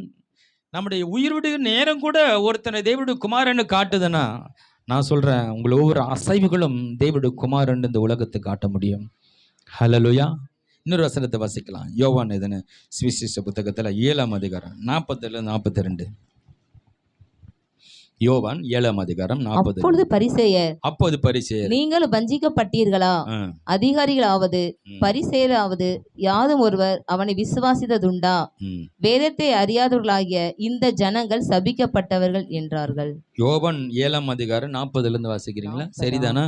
நம்முடைய உயிர் விடுகிற நேரம் கூட ஒருத்தனை தேவனுடைய குமாரன்னு காட்டுதுன்னா, நான் சொல்கிறேன், உங்களை ஒவ்வொரு அசைவுகளும் தேவனுடைய குமாரன் இந்த உலகத்தை காட்ட முடியும். ஹல்லேலூயா. இன்னொரு வசனத்தை வாசிக்கலாம். யோவான் எதுன்னு சுவிசேஷ புத்தகத்தில் 7ஆம் அதிகாரம் 40-42. யோவான் 7ஆம் அதிகாரம் 40. அப்போது பரிசேயர் நீங்கள் வஞ்சிக்கப்பட்டீர்களா? அதிகாரிகளாவது பரிசேயராவது யாதும் ஒருவர் அவனை விசுவாசித்ததுண்டா? வேதத்தை அறியாதவர்களாகிய இந்த ஜனங்கள் சபிக்கப்பட்டவர்கள் என்றார்கள். யோவான் 7ஆம் அதிகாரம் 40 வாசிக்கிறீங்களா? சரிதானா?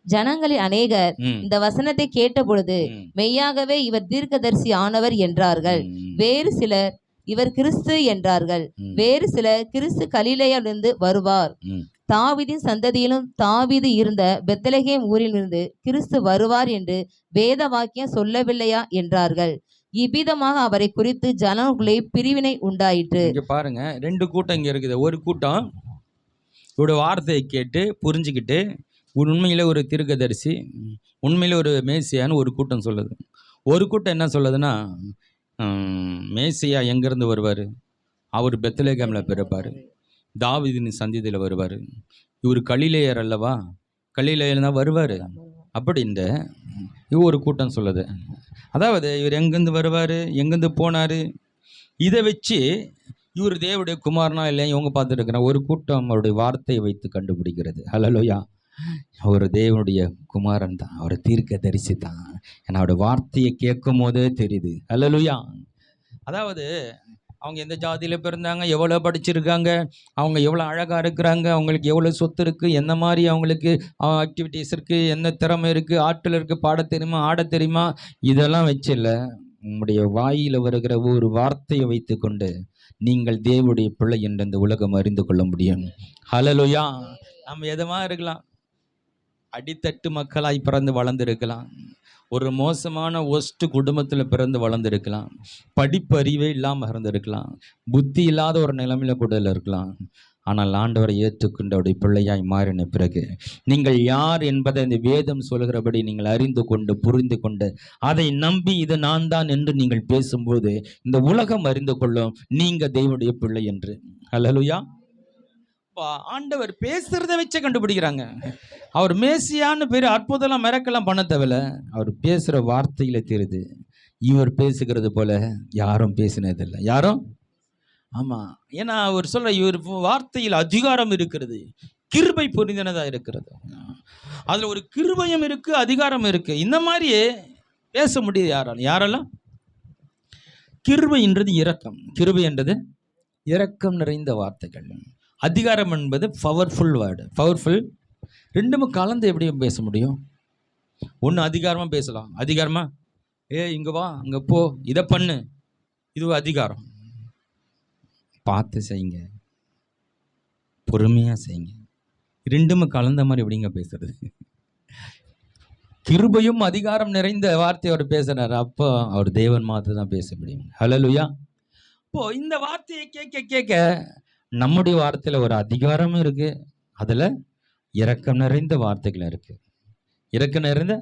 ஜனங்களில் அநேகர் இந்த வசனத்தை கேட்ட பொழுது மெய்யாகவே இவர் தீர்க்கதரிசி ஆனவர் என்றார்கள். வேறு சிலர் இவர் கிறிஸ்து என்றார்கள். வேறு சிலர் கிறிஸ்து கலிலேயாவிலிருந்து வருவார், தாவீதின் சந்ததியிலும் தாவீது இருந்த பெத்லகேம் ஊரிலிருந்து கிறிஸ்து வருவார் என்று வேத வாக்கியம் சொல்லவில்லையா என்றார்கள். இவ்விதமாக அவரை குறித்து ஜனங்களுக்குள்ளே பிரிவினை உண்டாயிற்று. பாருங்க, ரெண்டு கூட்டம் இங்க இருக்குது. ஒரு கூட்டம் இவருடைய வார்த்தையை கேட்டு புரிஞ்சுக்கிட்டு உண்மையில ஒரு தீர்க்கதரிசி, உண்மையில ஒரு மேசியான்னு ஒரு கூட்டம் சொல்லுது. ஒரு கூட்டம் என்ன சொல்லுதுன்னா, மேசியா எங்கேருந்து வருவார், அவர் பெத்லகேமில் பிறப்பார், தாவீதின் சந்ததியில் வருவார், இவர் கலிலேயர் அல்லவா, கலிலேயர் தான் வருவார் அப்படின்ற ஒரு கூட்டம் சொல்லுது. அதாவது இவர் எங்கேருந்து வருவார், எங்கேருந்து போனார், இதை வச்சு இவர் தேவனுடைய குமாரனா இல்லையா இவங்க பார்த்துருக்குற ஒரு கூட்டம் அவருடைய வார்த்தையை வைத்து கண்டுபிடிக்கிறது. ஹல்லேலூயா. அவர் தேவனுடைய குமாரன் தான், அவர் தீர்க்க தரிசி தான். ஏன்னா அவருடைய வார்த்தையை கேட்கும் போதே தெரியுது. ஹல்லேலூயா. அதாவது அவங்க எந்த ஜாதியில் பிறந்தாங்க, எவ்வளோ படிச்சிருக்காங்க, அவங்க எவ்வளோ அழகாக இருக்கிறாங்க, அவங்களுக்கு எவ்வளோ சொத்து இருக்குது, என்ன மாதிரி அவங்களுக்கு ஆக்டிவிட்டீஸ் இருக்குது, என்ன திறமை இருக்குது, ஆற்றல் இருக்குது, பாட தெரியுமா, ஆட தெரியுமா, இதெல்லாம் வச்சு இல்லை, உங்களுடைய வாயில் வருகிற ஒரு வார்த்தையை வைத்து கொண்டு நீங்கள் தேவனுடைய பிள்ளை என்று இந்த உலகம் அறிந்து கொள்ள முடியும். ஹல்லேலூயா. நம்ம எதமாக இருக்கலாம், அடித்தட்டு மக்களாய் பிறந்து வளர்ந்துருக்கலாம், ஒரு மோசமான ஒஸ்ட் குடும்பத்தில் பிறந்து வளர்ந்துருக்கலாம், படிப்பறிவே இல்லாமல் இருந்திருக்கலாம், புத்தி இல்லாத ஒரு நிலைமையில் கூட இருக்கலாம். ஆனால் ஆண்டவரை ஏற்றுக்கொண்டு அவருடைய பிள்ளையாய் மாறின பிறகு நீங்கள் யார் என்பதை இந்த வேதம் சொல்கிறபடி நீங்கள் அறிந்து கொண்டு புரிந்து கொண்டு அதை நம்பி இது நான் தான் என்று நீங்கள் பேசும்போது இந்த உலகம் அறிந்து கொள்ளும் நீங்கள் தேவனுடைய பிள்ளை என்று. ஹல்லேலூயா. ஆண்டவர் பேசுறத வச்சே கண்டுபிடிக்கிறாங்க. அவர் மேசியான்னு பேர் அற்புதம்லாம் மிரக்கெல்லாம் பண்ண தேவையில்ல, அவர் பேசுகிற வார்த்தையில தெரியுது. இவர் பேசுகிறது போல யாரும் பேசினதில்லை, யாரும். ஆமாம், ஏன்னா அவர் சொல்ற இவர் வார்த்தையில் அதிகாரம் இருக்கிறது, கிருபை பொருந்தினதாக இருக்கிறது, அதில் ஒரு கிருபையும் இருக்கு, அதிகாரம் இருக்கு. இந்த மாதிரியே பேச முடியுது யாரெல்லாம். கிருபை என்றது இரக்கம், கிருபை என்றது இரக்கம் நிறைந்த வார்த்தைகள். அதிகாரம் என்பது பவர்ஃபுல் வேர்டு, பவர்ஃபுல். ரெண்டுமே கலந்து எப்படி பேச முடியும்? ஒன்று அதிகாரமாக பேசலாம், அதிகாரமாக இங்கே வா, அங்கே போ, இதை பண்ணு, இது அதிகாரம். பார்த்து செய்யுங்க, பொறுமையாக செய்யுங்க. ரெண்டுமே கலந்த மாதிரி எப்படிங்க பேசுறது? கிருபையும் அதிகாரம் நிறைந்த வார்த்தை அவர் பேசுறாரு, அப்போ அவர் தேவன் மாத்திரம் தான் பேச முடியும். ஹல்லேலூயா. இப்போ இந்த வார்த்தையை கேட்க கேட்க நம்முடைய வார்த்தையில் ஒரு அதிகாரமும் இருக்கு, அதில் இரக்கம் நிறைந்த வார்த்தைகள் இருக்கு. இரக்கம் நிறைந்த,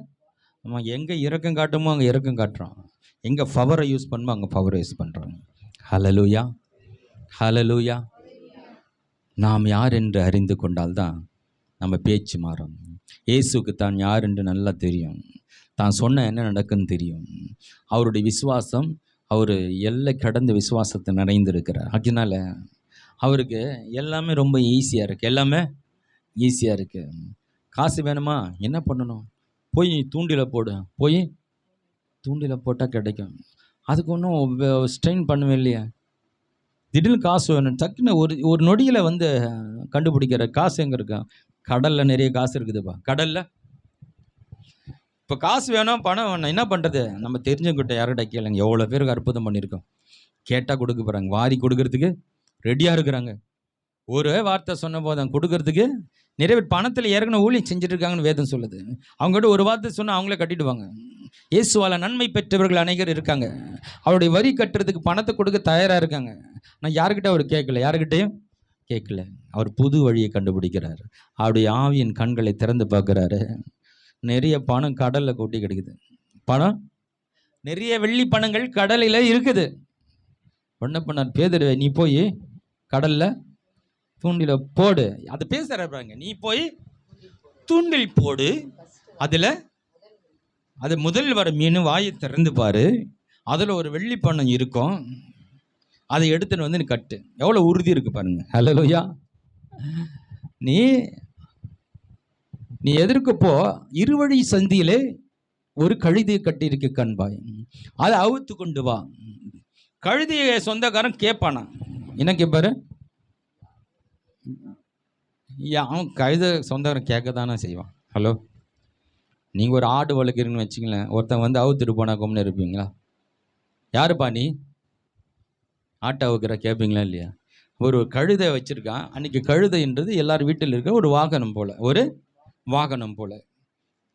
நம்ம எங்கே இரக்கம் காட்டுமோ அங்கே இரக்கம் காட்டுறோம், எங்கே பவரை யூஸ் பண்ணுமோ அங்கே பவரை யூஸ் பண்ணுறோம். ஹல்லேலூயா. ஹல்லேலூயா. நாம் யார் என்று அறிந்து கொண்டால்தான் நம்ம பேச்சு மாறும். இயேசுக்கு தான் யார் என்று நல்லா தெரியும், தான் சொன்ன என்ன நடக்குன்னு தெரியும். அவருடைய விசுவாசம் அவர் எல்லை கடந்த விசுவாசத்தை நிறைந்திருக்கிறார். அதனால அவருக்கு எல்லாமே ரொம்ப ஈஸியாக இருக்குது. எல்லாமே ஈஸியாக இருக்குது. காசு வேணுமா? என்ன பண்ணணும்? போய் தூண்டில போடு. போய் தூண்டில போட்டால் கிடைக்கும். அதுக்கு ஒன்றும் ஸ்ட்ரெயின் பண்ணுவேன் இல்லையா? திடீர்னு காசு வேணும், டக்குன்னு ஒரு நொடியில் வந்து கண்டுபிடிக்கிற காசு எங்கே இருக்கா? கடலில் நிறைய காசு இருக்குதுப்பா. கடலில் இப்போ காசு வேணும், பணம் வேணும், என்ன பண்ணுறது? நம்ம தெரிஞ்சவங்கிட்ட யார்கிட்ட கேளுங்க. எவ்வளோ பேருக்கு அற்புதம் பண்ணியிருக்கோம். கேட்டால் கொடுக்க போகிறாங்க, வாரி கொடுக்கறதுக்கு ரெடியாக இருக்கிறாங்க. ஒரு வார்த்தை சொன்ன போதும் கொடுக்கறதுக்கு நிறைய பேர் பணத்தில் ஏற்கனவே ஊழியம் செஞ்சுட்டு இருக்காங்கன்னு வேதம் சொல்லுது. அவங்ககிட்ட ஒரு வார்த்தை சொன்னால் அவங்களே கட்டிடுவாங்க. இயேசுவால் நன்மை பெற்றவர்கள் அநேகர் இருக்காங்க. அவருடைய வரி கட்டுறதுக்கு பணத்தை கொடுக்க தயாராக இருக்காங்க. நான் யாருக்கிட்ட அவர் கேட்கல, யாருக்கிட்டையும் கேட்கல. அவர் புது வழியை கண்டுபிடிக்கிறார். அவருடைய ஆவியின் கண்களை திறந்து பார்க்குறாரு. நிறைய பணம் கடலில் கொட்டி கிடைக்குது. பணம் நிறைய வெள்ளி பணங்கள் கடலில் இருக்குது. என்ன பண்ணார் பேதுருவே, நீ போய் கடலில் தூண்டில போடு. அதை பேசுறாங்க. நீ போய் தூண்டில் போடு, அதில் அது முதல் வர மீன் வாயை திறந்து பாரு, அதில் ஒரு வெள்ளி பணம் இருக்கும், அதை எடுத்துன்னு வந்து நீ கட்டு. எவ்வளோ உறுதி இருக்கு பாருங்க. ஹல்லேலூயா. நீ எதற்கு போ, இருவழி சந்தியிலே ஒரு கழுதையை கட்டியிருக்கு கண்பாய், அதை அவுத்து கொண்டு வா. கழுதையை சொந்தக்காரன் கேட்பானா? என்ன கேட்பாரு? அவன் கழுதை சொந்தக்காரன் கேட்க தானே செய்வான். ஹலோ, நீங்கள் ஒரு ஆடு வளர்க்குறீங்கன்னு வச்சுங்களேன், ஒருத்தன் வந்து அவுத்துட்டு போனா கொம்னு இருப்பீங்களா? யாருப்பா நீ ஆட்டை அவுக்கிற கேட்பீங்களா இல்லையா? ஒரு கழுதை வச்சுருக்கான். அன்றைக்கி கழுதைன்றது எல்லார் வீட்டில் இருக்க ஒரு வாகனம் போல், ஒரு வாகனம் போல்.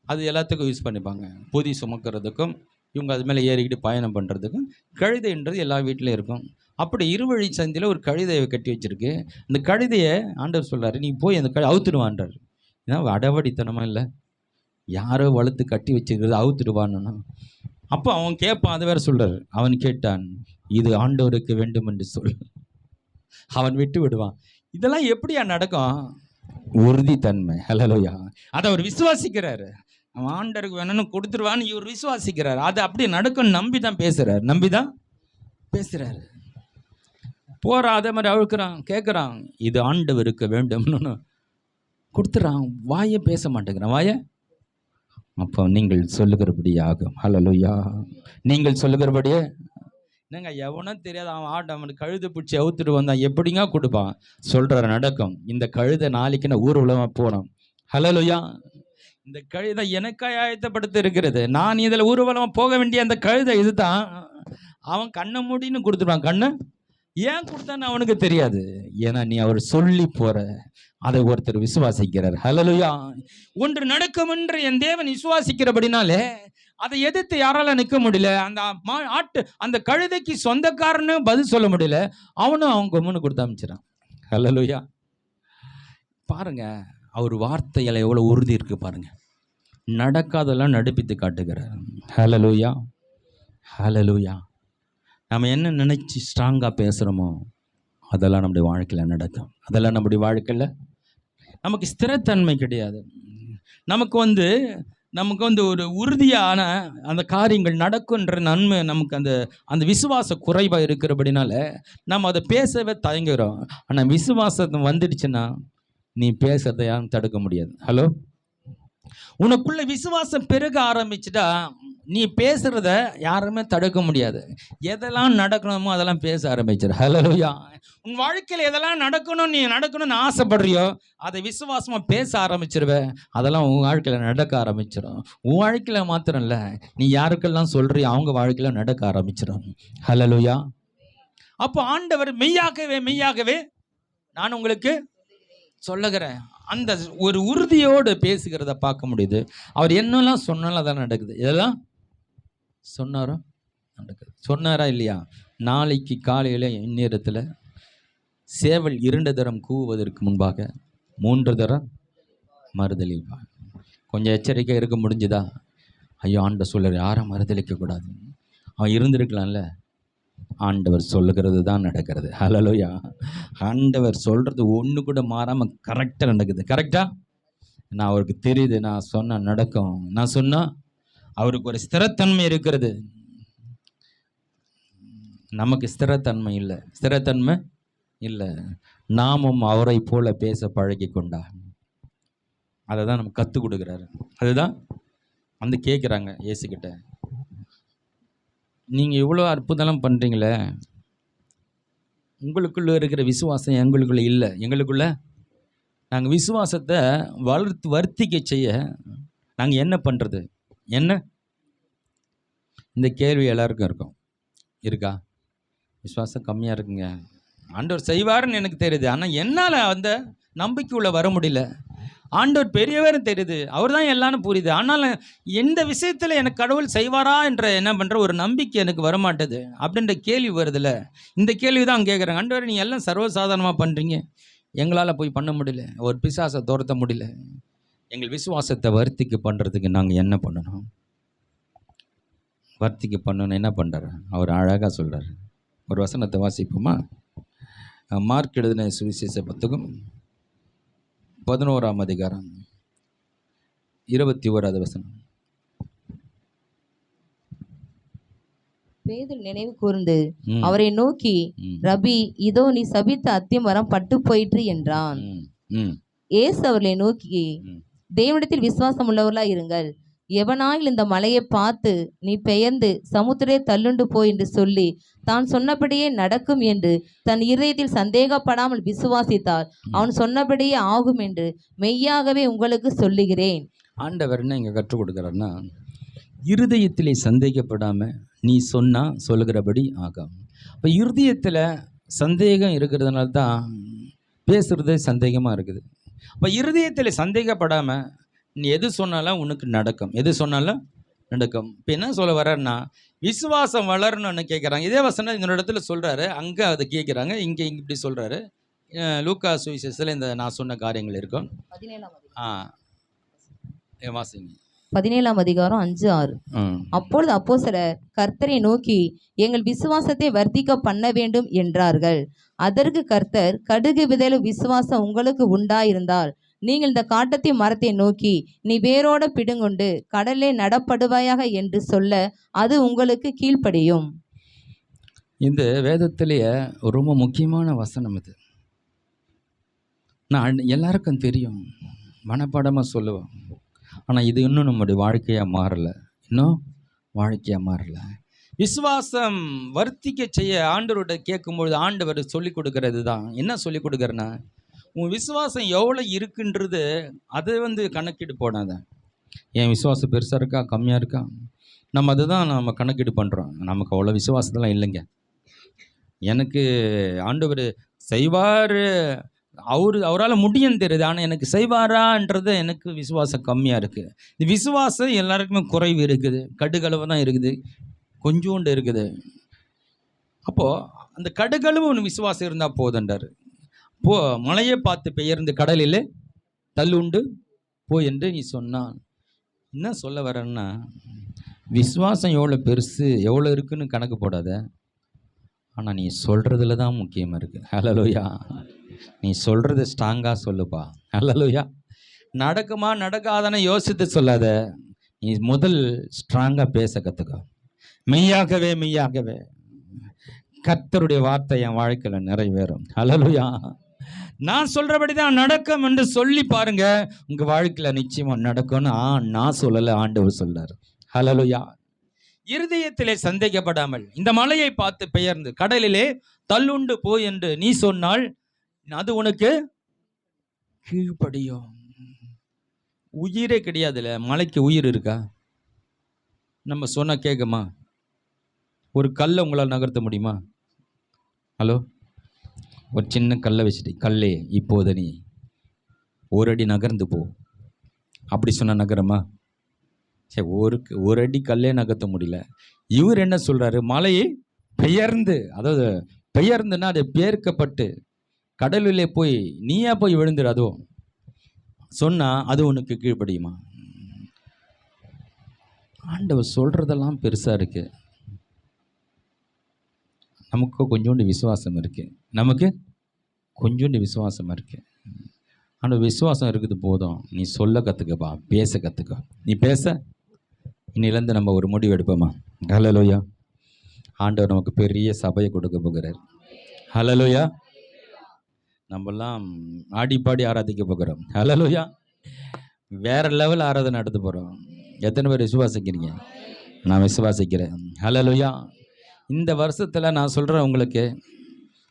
அது எல்லாத்துக்கும் யூஸ் பண்ணிப்பாங்க. பொதி சுமக்கிறதுக்கும் இவங்க அது மேலே ஏறிக்கிட்டு பயணம் பண்ணுறதுக்கும் கழுதைன்றது எல்லா வீட்டிலையும் இருக்கும். அப்படி இருவழி சந்தியில் ஒரு கழுதையை கட்டி வச்சுருக்கு. அந்த கழுதையை ஆண்டவர் சொல்கிறாரு, நீ போய் அந்த அவுத்துடுவான்றார். ஏன்னா அடவடித்தனமாக இல்லை, யாரோ வளர்த்து கட்டி வச்சுருக்கிறது அவுத்துடுவான்னு. அப்போ அவன் கேட்பான். அதை வேற சொல்கிறார். அவன் கேட்டான், இது ஆண்டவருக்கு வேண்டும் என்று சொல். அவன் விட்டு விடுவான். இதெல்லாம் எப்படியா நடக்கும்? உறுதித்தன்மை. ஹல்லேலூயா. அதை அவர் விசுவாசிக்கிறாரு. அவன் ஆண்டருக்கு வேணும்னு கொடுத்துருவான்னு இவர் விசுவாசிக்கிறார். அது அப்படி நடக்கும் நம்பி தான் பேசுகிறார். நம்பி தான் பேசுகிறாரு. போகிற அதே மாதிரி அழுக்கிறான், கேட்குறான், இது ஆண்டவருக்கு வேண்டும்னு கொடுத்துறான். வாயை பேச மாட்டேங்கிறான். வாயை அப்போ நீங்கள் சொல்லுகிறபடி ஆகும். ஹல்லேலூயா. நீங்கள் சொல்லுகிறபடியே. என்னங்க, எவனும் தெரியாத அவன் ஆட்டு அவனுக்கு கழுதை பிடிச்சி அவுத்துட்டு வந்தான், எப்படிங்க கொடுப்பான்? சொல்கிற நடக்கும். இந்த கழுதை நாளைக்கு நான் ஊர்வலமாக போனோம். ஹல்லேலூயா. இந்த கழுதை எனக்காய் ஆயத்தப்படுத்த இருக்கிறது. நான் இதில் ஊர்வலமாக போக வேண்டிய அந்த கழுதை இதுதான். அவன் கண்ணை மூடின்னு கொடுத்துருவான். கண்ணை ஏன் கொடுத்தான்னு அவனுக்கு தெரியாது. ஏன்னா நீ அவர் சொல்லி போற, அதை ஒருத்தர் விசுவாசிக்கிறார். ஹல்லேலூயா. ஒன்று நடக்கும் என்று என் தேவன் விசுவாசிக்கிறபடினாலே அதை எதிர்த்து யாரால நிற்க முடியல. அந்த கழுதைக்கு சொந்தக்காரன்னு பதில் சொல்ல முடியல. அவனும் அவங்க கொம்முன்னு கொடுத்து அமைச்சிடான். ஹல்லேலூயா. பாருங்க, அவர் வார்த்தையில எவ்வளவு உறுதி இருக்கு பாருங்க. நடக்காதெல்லாம் நடிப்பித்து காட்டுகிறார். ஹல்லேலூயா. ஹல்லேலூயா. நம்ம என்ன நினைச்சு ஸ்ட்ராங்காக பேசுகிறோமோ அதெல்லாம் நம்முடைய வாழ்க்கையில் நடக்கும். அதெல்லாம் நம்முடைய வாழ்க்கையில் நமக்கு ஸ்திரத்தன்மை கிடையாது. நமக்கு வந்து ஒரு உறுதியான அந்த காரியங்கள் நடக்குன்ற நன்மை நமக்கு அந்த விசுவாச குறைவாக இருக்கிறபடினால நம்ம அதை பேசவே தயங்குகிறோம். ஆனால் விசுவாசம் வந்துடுச்சுன்னா நீ பேசுறதை யாரும் தடுக்க முடியாது. ஹலோ, உனக்குள்ள விசுவாசம் பெருக ஆரம்பிச்சுட்டா நீ பேசுறத யாருமே தடுக்க முடியாது. எதெல்லாம் நடக்கணுமோ அதெல்லாம் பேச ஆரம்பிச்சிரு. ஹல்லேலூயா. உன் வாழ்க்கையில் எதெல்லாம் நடக்கணும்னு ஆசைப்படுறியோ அதை விசுவாசமா பேச ஆரம்பிச்சிருவ. அதெல்லாம் உன் வாழ்க்கையில் நடக்க ஆரம்பிச்சிடும். உன் வாழ்க்கையில் மாத்திரம் இல்லை, நீ யாருக்கெல்லாம் சொல்றியோ அவங்க வாழ்க்கையில் நடக்க ஆரம்பிச்சிடும். ஹல்லேலூயா. அப்போ ஆண்டவர் மெய்யாகவே நான் உங்களுக்கு சொல்லுகிறேன், அந்த ஒரு உறுதியோடு பேசுகிறத பார்க்க முடியுது. அவர் என்னெல்லாம் சொன்னாலும் அதெல்லாம் நடக்குது. இதெல்லாம் சொன்னாரோ நடக்குது. சொன்னாரா இல்லையா? நாளைக்கு காலையில் இந்நேரத்தில் சேவல் 2 தரம் கூவுவதற்கு முன்பாக 3 தரம் மறுதலிப்பான். கொஞ்சம் எச்சரிக்கை இருக்க முடிஞ்சுதா? ஐயோ, ஆண்டவர் சொல்லுற யாரும் மறுதலிக்க கூடாது. அவன் இருந்திருக்கலாம்ல. ஆண்டவர் சொல்லுகிறது தான் நடக்கிறது. ஹல்லேலூயா. ஆண்டவர் சொல்றது ஒன்று கூட மாறாம கரெக்டாக நடக்குது. கரெக்டா? நான் அவருக்கு தெரியுது, நான் சொன்ன நடக்கும். நான் சொன்னா அவருக்கு ஒரு ஸ்திரத்தன்மை இருக்கிறது. நமக்கு ஸ்திரத்தன்மை இல்லை, ஸ்திரத்தன்மை இல்லை. நாமும் அவரை போல பேச பழகி கொண்டா, அதை தான் நம்ம கற்றுக் கொடுக்குறாரு. அதுதான் வந்து கேட்குறாங்க இயேசுக்கிட்ட, நீங்கள் இவ்வளோ அற்புதம்லாம் பண்ணுறீங்களே, உங்களுக்குள்ளே இருக்கிற விசுவாசம் எங்களுக்குள்ளே இல்லை. எங்களுக்குள்ள நாங்கள் விசுவாசத்தை வர்த்திக்க செய்ய நாங்கள் என்ன பண்ணுறது? என்ன? இந்த கேள்வி எல்லாருக்கும் இருக்கும். இருக்கா? விசுவாசம் கம்மியாக இருக்குங்க, ஆண்டவர் செய்வாருன்னு எனக்கு தெரியுது, ஆனால் என்னால் அந்த நம்பிக்கையுள்ள வர முடியல. ஆண்டவர் பெரியவர்னு தெரியுது, அவர் தான் எல்லாரும் புரியுது, ஆனால் எந்த விஷயத்தில் எனக்கு கடவுள் செய்வாரா என்ற என்ன பண்ணுற ஒரு நம்பிக்கை எனக்கு வரமாட்டேது அப்படின்ற கேள்வி வருதில்ல. இந்த கேள்வி தான் கேட்குறாங்க. ஆண்டவர் நீ எல்லாம் சர்வசாதாரணமாக பண்ணுறீங்க, எங்களால் போய் பண்ண முடியல, ஒரு பிசாசை துரத்த முடியல, எங்கள் விசுவாசத்தை வர்த்திக்கு பண்ணுறதுக்கு நாங்கள் என்ன பண்ணணும்? வர்த்திக்கு பண்ணணும் என்ன பண்ணுறாரு? அவர் அழகாக சொல்கிறார். ஒரு வசனத்தை வாசிப்போமா? மார்க் எழுதின சுவிசேஷ புத்தகம் 11ஆம் அதிகாரம் 21வது வசனம். பேதுரு நினைவு கூர்ந்து அவரை நோக்கி, ரபி, இதோ நீ சபித்த அத்திமரம் பட்டு போயிற்று என்றான். இயேசு அவர்களை நோக்கி, தேவனிடத்தில் விசுவாசம் உள்ளவர்களா இருங்கள். எவனாயில் இந்த மலையை பார்த்து நீ பெயர்ந்து சமுத்திரே தள்ளுண்டு போய் என்று சொல்லி தான் சொன்னபடியே நடக்கும் என்று தன் இருதயத்தில் சந்தேகப்படாமல் விசுவாசித்தால் அவன் சொன்னபடியே ஆகும் என்று மெய்யாகவே உங்களுக்கு சொல்லுகிறேன். ஆண்டவர் என்ன இங்கே கற்றுக் கொடுக்குறாருன்னா, இருதயத்திலே சந்தேகப்படாம நீ சொன்னா சொல்லுகிறபடி ஆகும். இப்போ இருதயத்தில் சந்தேகம் இருக்கிறதுனால தான் பேசுறது சந்தேகமாக இருக்குது. இப்போ இருதயத்தில் சந்தேகப்படாமல் நீ எது சொன்னாலும் உனக்கு நடக்கும், எது சொன்னாலும் நடக்கும். இப்போ என்ன சொல்ல வர்றாருன்னா, விசுவாசம் வளரணும்னு கேட்குறாங்க. இதே வசனம் இன்னொரு இடத்துல சொல்கிறாரு, அங்கே அதை கேட்குறாங்க, இங்கே இப்படி சொல்கிறாரு. லூக்கா சுவிசேஷத்தில் இந்த நான் சொன்ன காரியங்கள் இருக்கும். 17ஆம் அதிகாரம் 5-6. அப்பொழுது அப்போஸ்தலர் கர்த்தரை நோக்கி எங்கள் விசுவாசத்தை வர்த்திக்க பண்ண வேண்டும் என்றார்கள். அதற்கு கர்த்தர், கடுகு விதையில விசுவாசம் உங்களுக்கு உண்டாயிருந்தால் நீங்கள் இந்த காட்டத்தி மரத்தை நோக்கி நீ வேரோட பிடுங்கொண்டு கடலே நடப்படுவாயாக என்று சொல்ல அது உங்களுக்கு கீழ்ப்படியும். இந்த வேதத்திலேயே ரொம்ப முக்கியமான வசனம் இது. நான் எல்லாருக்கும் தெரியும், மனப்பாடமாக சொல்லுவோம், ஆனால் இது இன்னும் நம்முடைய வாழ்க்கையாக மாறலை, இன்னும் வாழ்க்கையாக மாறலை. விசுவாசம் வர்த்திக்க செய்ய ஆண்டவர்கிட்ட கேட்கும்பொழுது ஆண்டவர் சொல்லிக் கொடுக்கறது தான். என்ன சொல்லிக் கொடுக்குறேன்னா, உன் விசுவாசம் எவ்வளோ இருக்குன்றது அதை கணக்கீடு போடாத. என் விசுவாசம் பெருசாக இருக்கா கம்மியாக இருக்கா, நம்ம அதுதான் நம்ம கணக்கீடு பண்ணுறோம். நமக்கு அவ்வளோ விசுவாசத்தெல்லாம் இல்லைங்க. எனக்கு ஆண்டவர் செய்வார், அவரால் முடியும்னு தெரியுது, ஆனால் எனக்கு செய்வாரான்றது எனக்கு விசுவாசம் கம்மியாக இருக்குது. இந்த விசுவாசம் எல்லாருக்குமே குறைவு இருக்குது, கடுகளவு தான் இருக்குது, கொஞ்சோண்டு இருக்குது. அப்போது அந்த கடுகளவு ஒன்று விசுவாசம் இருந்தால் போதுன்றார். போ, மலையை பார்த்து பெயர்ந்து கடலில் தள்ளுண்டு போ என்று நீ சொன்னான். என்ன சொல்ல வரேன்னா, விசுவாசம் எவ்வளோ பெருசு எவ்வளோ இருக்குன்னு கணக்கு போடாத, ஆனால் நீ சொல்கிறதுல தான் முக்கியமாக இருக்குது. ஹல்லேலூயா. நீ சொல்கிறது ஸ்ட்ராங்காக சொல்லுப்பா. ஹல்லேலூயா. நடக்குமா நடக்காதானே யோசித்து சொல்லாத, நீ முதல் ஸ்ட்ராங்காக பேச கற்றுக்கோ. மெய்யாகவே மெய்யாகவே கர்த்தருடைய வார்த்தை என் வாழ்க்கையில் நிறைவேறும். ஹல்லேலூயா. நான் சொல்கிறபடி தான் நடக்கும் என்று சொல்லி பாருங்க, உங்கள் வாழ்க்கையில் நிச்சயமாக நடக்கும்னு நான் சொல்லலை, ஆண்டவர் சொல்றார். ஹல்லேலூயா. இருதயத்திலே சந்தேகப்படாமல் இந்த மலையை பார்த்து பெயர்ந்து கடலிலே தள்ளுண்டு போய் என்று நீ சொன்னால் அது உனக்கு கீழ்ப்படியும். உயிரே கிடையாதுல்ல, மலைக்கு உயிர் இருக்கா? நம்ம சொன்ன கேட்குமா? ஒரு கல்லை உங்களால் நகர்த்த முடியுமா? ஹலோ, ஒரு சின்ன கல்லை வச்சுட்டு, கல்லே இப்போது நீ ஒரு அடி நகர்ந்து போ அப்படி சொன்ன நகரமா? சரி, ஒரு அடி கல்லே நகர்த்த முடியல. இவர் என்ன சொல்றாரு? மலையை பெயர்ந்து, அதாவது பெயர்ந்துன்னா அது பேர்க்கப்பட்டு கடலிலே போய் நீயா போய் விழுந்துரு, அதுவும் சொன்னா அது உனக்கு கீழ்ப்படியுமா? ஆண்டவர் சொல்றதெல்லாம் பெருசா இருக்கு. நமக்கு கொஞ்சோண்டு விசுவாசம் இருக்கு, நமக்கு கொஞ்சோண்டு விசுவாசம் இருக்கு. ஆனால் விசுவாசம் இருக்குது போதும், நீ சொல்ல கற்றுக்கப்பா, பேச கற்றுக்க. நீ பேச இன்னிலேருந்து நம்ம ஒரு முடிவு எடுப்போமா? ஹல்லேலூயா. ஆண்டவர் நமக்கு பெரிய சபையை கொடுக்க போகிறார். ஹல்லேலூயா. நம்மெல்லாம் ஆடி பாடி ஆராதிக்க போகிறோம். ஹல்லேலூயா. வேற லெவல் ஆராதனை நடத்த போகிறோம். எத்தனை பேர் விசுவாசிக்கிறீங்க? நான் விசுவாசிக்கிறேன். ஹல்லேலூயா. இந்த வருஷத்தில் நான் சொல்கிறேன், உங்களுக்கு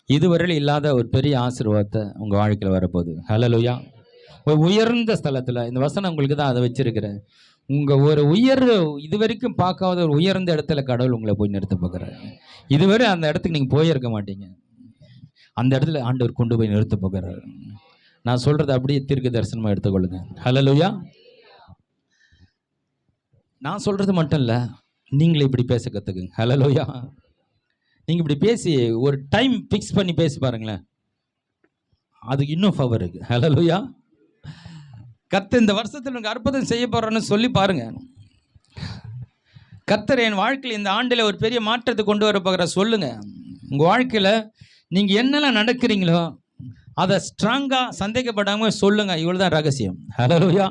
இதுவரையில் இல்லாத ஒரு பெரிய ஆசீர்வாதத்தை உங்கள் வாழ்க்கையில் வரப்போகுது. ஹல்லேலூயா. ஒரு உயர்ந்த ஸ்தலத்தில், இந்த வசனம் உங்களுக்கு தான் அதை வச்சிருக்கிறேன். உங்கள் ஒரு இது வரைக்கும் பார்க்காத ஒரு உயர்ந்த இடத்துல கடவுள் உங்களை போய் நிறுத்த போகிறார். இதுவரை அந்த இடத்துக்கு நீங்கள் போயிருக்க மாட்டீங்க. அந்த இடத்துல ஆண்டவர் கொண்டு போய் நிறுத்த போகிறார். நான் சொல்கிறது அப்படியே தீர்க்க தரிசனமாக எடுத்துக்கொள்ளுங்க. ஹல்லேலூயா. நான் சொல்கிறது மட்டும் இல்லை, நீங்களே இப்படி பேச கற்றுக்குங்க. ஹல்லேலூயா. நீங்கள் இப்படி பேசி ஒரு டைம் ஃபிக்ஸ் பண்ணி பேசி பாருங்களேன், அதுக்கு இன்னும் பவர் இருக்குது. ஹல்லேலூயா. கர்த்தர் இந்த வருஷத்தில் எனக்கு அற்புதம் செய்ய போகிறேன்னு சொல்லி பாருங்க. கர்த்தர் என் வாழ்க்கையில் இந்த ஆண்டில் ஒரு பெரிய மாற்றத்தை கொண்டு வர போகிற சொல்லுங்க. உங்கள் வாழ்க்கையில் நீங்கள் என்னெல்லாம் நடக்கிறீங்களோ அதை ஸ்ட்ராங்காக சந்தேகப்படாமல் சொல்லுங்க. இவ்வளோதான் ரகசியம். ஹல்லேலூயா.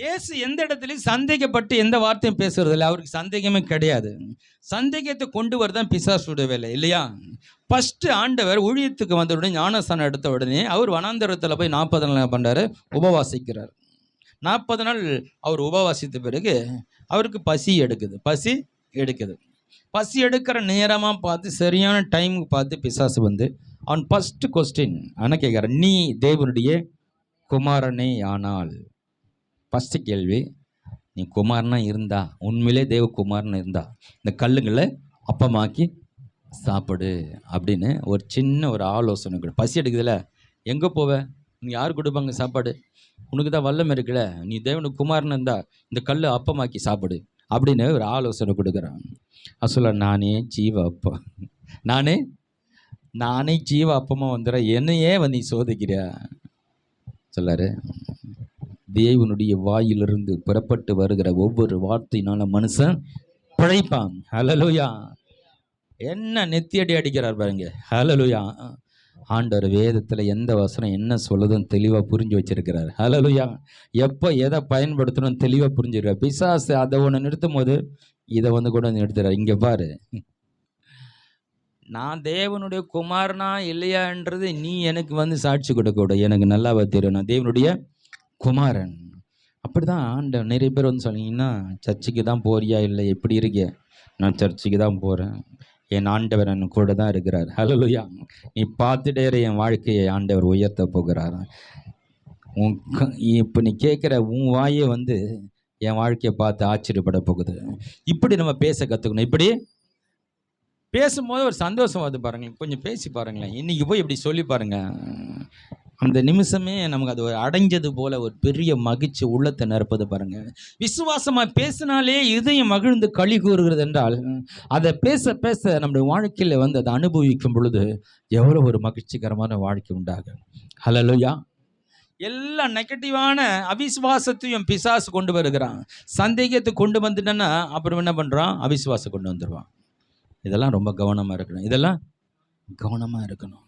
இயேசு எந்த இடத்துலையும் சந்தேகப்பட்டு எந்த வார்த்தையும் பேசுறதில்லை. அவருக்கு சந்தேகமே கிடையாது. சந்தேகத்தை கொண்டு வரதான் பிசாசுடைய வேலை இல்லையா? ஃபஸ்ட்டு ஆண்டவர் ஊழியத்துக்கு வந்த உடனே, ஞானஸ்தானம் எடுத்த உடனே அவர் வனாந்தரத்தில் போய் 40 நாள் பண்ணுறாரு, உபவாசிக்கிறார். 40 நாள் அவர் உபவாசித்த பிறகு அவருக்கு பசி எடுக்கிற நேரமாக பார்த்து, சரியான டைமுக்கு பார்த்து பிசாசு வந்து அவன் ஃபஸ்ட்டு கொஸ்டின் ஆனால் கேட்குறான், நீ தேவனுடைய குமாரனே ஆனால். ஃபஸ்ட்டு கேள்வி, நீ குமாரனா இருந்தா, உண்மையிலே தேவகுமாரனா இருந்தா இந்த கல்லுங்களை அப்பமாக்கி சாப்பிடு அப்படின்னு ஒரு சின்ன ஒரு ஆலோசனை கொடு. பசி எடுக்குதுல்ல, எங்கே போவ? நீ யார் கொடுப்பாங்க சாப்பாடு? உனக்கு தான் வல்லம் இருக்குல்ல, நீ தேவனுக்கு குமாரனா இருந்தா இந்த கல் அப்பமாக்கி சாப்பிடு அப்படின்னு ஒரு ஆலோசனை கொடுக்குறான். சொல்ல, நானே ஜீவ அப்பமாக வந்துடுற, என்னையே வந்து நீ சோதிக்கிறியா சொல்லாரு. தேவனுடைய வாயிலிருந்து புறப்பட்டு வருகிற ஒவ்வொரு வார்த்தையினால மனுஷன் பிழைப்பான். ஹல்லேலூயா. என்ன நெத்தியடி அடிக்கிறார் பாருங்க. ஹல்லேலூயா. ஆண்டவர் வேதத்தில் எந்த வசனம் என்ன சொல்லுதுன்னு தெளிவாக புரிஞ்சு வச்சிருக்கிறார். ஹல்லேலூயா. எப்போ எதை பயன்படுத்தணும்னு தெளிவாக புரிஞ்சிருக்கார். பிசாசு அதை ஒன்று நிறுத்தும் போது இதை வந்து கூட நிறுத்துறார். இங்கே பாரு, நான் தேவனுடைய குமாரனா இல்லையான்றது நீ எனக்கு வந்து சாட்சி கொடுக்க, எனக்கு நல்லாவே தெரியும், நான் தேவனுடைய குமாரன். அப்படிதான் ஆண்டவர். நிறைய பேர் வந்து சொன்னீங்கன்னா, சர்ச்சுக்கு தான் போறியா, இல்லை எப்படி இருக்க? நான் சர்ச்சுக்கு தான் போகிறேன், என் ஆண்டவர் என் கூட தான் இருக்கிறார். ஹல்லேலூயா. நீ பார்த்துட்டே என் வாழ்க்கையை ஆண்டவர் உயர்த்த போகிறார். இப்போ நீ கேட்குற உன் வாயை வந்து என் வாழ்க்கையை பார்த்து ஆச்சரியப்பட போகுது. இப்படி நம்ம பேச கற்றுக்கணும். இப்படி பேசும்போது ஒரு சந்தோஷம் வருது பாருங்களேன். கொஞ்சம் பேசி பாருங்களேன். இன்றைக்கி போய் இப்படி சொல்லி பாருங்கள். அந்த நிமிஷமே நமக்கு அது ஒரு அடைஞ்சது போல ஒரு பெரிய மகிழ்ச்சி உள்ளத்தை நிரப்பது பாருங்க. விசுவாசமாக பேசினாலே இதயம் மகிழ்ந்து களி கூறுகிறது என்றால், அதை பேச பேச நம்முடைய வாழ்க்கையில் வந்து அதை அனுபவிக்கும் பொழுது எவ்வளோ ஒரு மகிழ்ச்சிகரமான வாழ்க்கை உண்டாகும். ஹல்லேலூயா. எல்லா நெகட்டிவான அவிசுவாசத்தையும் பிசாசு கொண்டு வருகிறான். சந்தேகத்தை கொண்டு வந்துட்டேன்னா அப்புறம் என்ன பண்ணுறான்? அவிசுவாசம் கொண்டு வந்துடுவான். இதெல்லாம் ரொம்ப கவனமாக இருக்கணும்.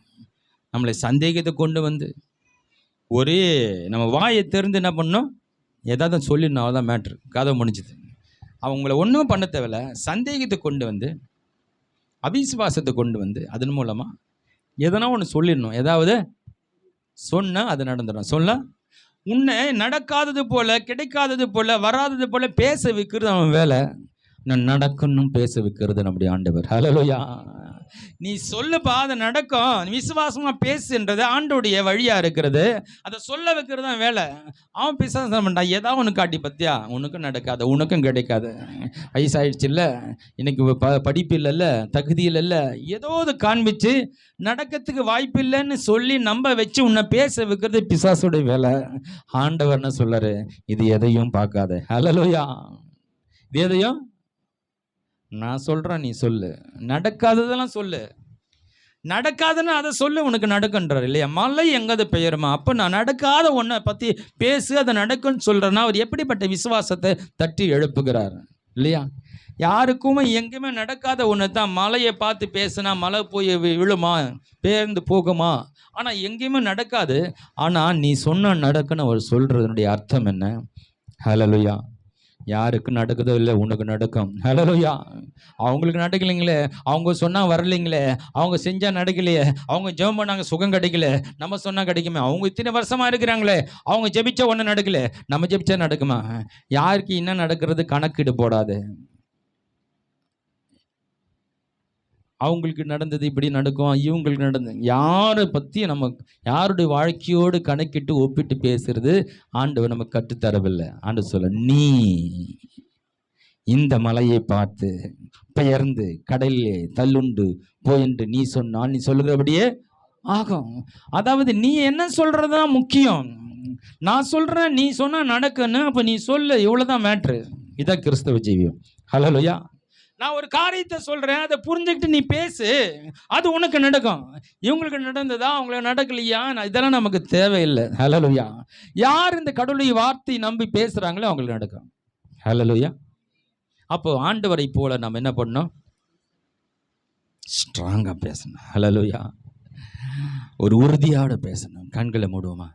நம்மளை சந்தேகத்தை கொண்டு வந்து ஒரே நம்ம வாயை திறந்து என்ன பண்ணோம், ஏதாவது சொல்லிடணும், அவ்வளோதான் மேட்ரு, கதை முடிஞ்சுது. அவங்கள ஒன்றும் பண்ண தேவையில்ல. சந்தேகத்தை கொண்டு வந்து, அவிசுவாசத்தை கொண்டு வந்து அதன் மூலமாக எதனா ஒன்று சொல்லிடணும். ஏதாவது சொன்னால் அது நடந்துடும். சொல்ல உன்னை நடக்காதது போல், கிடைக்காதது போல், வராதது போல் பேச வைக்கிறது அவன் வேலை. நான் நடக்கணும் பேச வைக்கிறது நம்முடைய ஆண்டவர். ஹல்லேலூயா. நீ சொல்லுப்பா, அதை நடக்கும். விசுவாசமாக பேசுன்றது ஆண்டோடைய வழியாக இருக்கிறது. அதை சொல்ல வைக்கிறது தான் வேலை. அவன் பிசாசம் பண்ணான், ஏதாவது ஒன்று காட்டி பத்தியா, உனக்கும் நடக்காது, உனக்கும் கிடைக்காது, வயசாயிடுச்சு இல்லை, இன்னைக்கு படிப்பு இல்லைல்ல, தகுதி இல்லைல்ல, ஏதோ காண்பிச்சு நடக்கிறதுக்கு வாய்ப்பு இல்லைன்னு சொல்லி நம்ப வச்சு உன்னை பேச வைக்கிறது பிசாசுடைய வேலை. ஆண்டவர் என்ன சொல்றாரு? இது எதையும் பார்க்காத. ஹல்லேலூயா. இது எதையும் நான் சொல்கிறேன், நீ சொல்லு. நடக்காததெல்லாம் சொல்லு. நடக்காதுன்னு அதை சொல்லு, உனக்கு நடக்குன்றார் இல்லையா? மழை எங்கது பெயருமா? அப்போ நான் நடக்காத ஒன்றை பற்றி பேசு, அதை நடக்குன்னு சொல்கிறேன்னா அவர் எப்படிப்பட்ட விசுவாசத்தை தட்டி எழுப்புகிறார் இல்லையா? யாருக்குமே எங்கேயுமே நடக்காத ஒன்று தான் மலையை பார்த்து பேசுனா மழை போய் விழுமா, பேர்ந்து போகுமா? ஆனால் எங்கேயுமே நடக்காது. ஆனால் நீ சொன்ன நடக்குன்னு அவர் சொல்கிறதுனுடைய அர்த்தம் என்ன? ஹல்லேலூயா. யாருக்கு நடக்குதோ இல்லை, உனக்கு நடக்கும். ஹல்லேலூயா. அவங்களுக்கு நடக்கலைங்களே, அவங்க சொன்னா வரலைங்களே, அவங்க செஞ்சா நடக்கலையே, அவங்க ஜெபம் பண்ணாங்க சுகம் கிடைக்கல, நம்ம சொன்னா கிடைக்குமே. அவங்க இத்தனை வருஷமா இருக்கிறாங்களே, அவங்க ஜெபிச்சா ஒன்றும் நடக்கல, நம்ம ஜெபிச்சா நடக்குமா? யாருக்கு என்ன நடக்கிறது கணக்கிடு போடாது. அவங்களுக்கு நடந்தது இப்படி நடக்கும், இவங்களுக்கு நடந்தது, யாரை பற்றி நம்ம யாருடைய வாழ்க்கையோடு கணக்கிட்டு ஒப்பிட்டு பேசுறது ஆண்டவர் நமக்கு கற்றுத்தரவில்லை. ஆண்டவர் சொல்ல, நீ இந்த மலையை பார்த்து பெயர்ந்து கடலிலே தள்ளுண்டு போய் என்று நீ சொன்னால் நீ சொல்லுகிறபடியே ஆகும். அதாவது நீ என்ன சொல்றதா முக்கியம். நான் சொல்றேன், நீ சொன்னா நடக்கணும், அப்ப நீ சொல்லு, இவ்வளவுதான் மேட்ரு. இதான் கிறிஸ்தவ ஜீவியம். ஹல்லேலூயா. நான் ஒரு காரியத்தை சொல்றேன், அதை புரிஞ்சுக்கிட்டு நீ பேசு, அது உனக்கு நடக்கும். இவங்களுக்கு நடந்ததா, அவங்களுக்கு நடக்கலையா, இதெல்லாம் நமக்கு தேவையில்லை. ஹல்லேலூயா. யார் இந்த கடவுளுடைய வார்த்தை நம்பி பேசுறாங்களோ அவங்களுக்கு நடக்கும். ஹல்லேலூயா. அப்போ ஆண்டவரை போல நம்ம என்ன பண்ணணும்? ஸ்ட்ராங்கா பேசணும். ஹல்லேலூயா. ஒரு உறுதியோட பேசணும். கண்களை மூடுவோமா?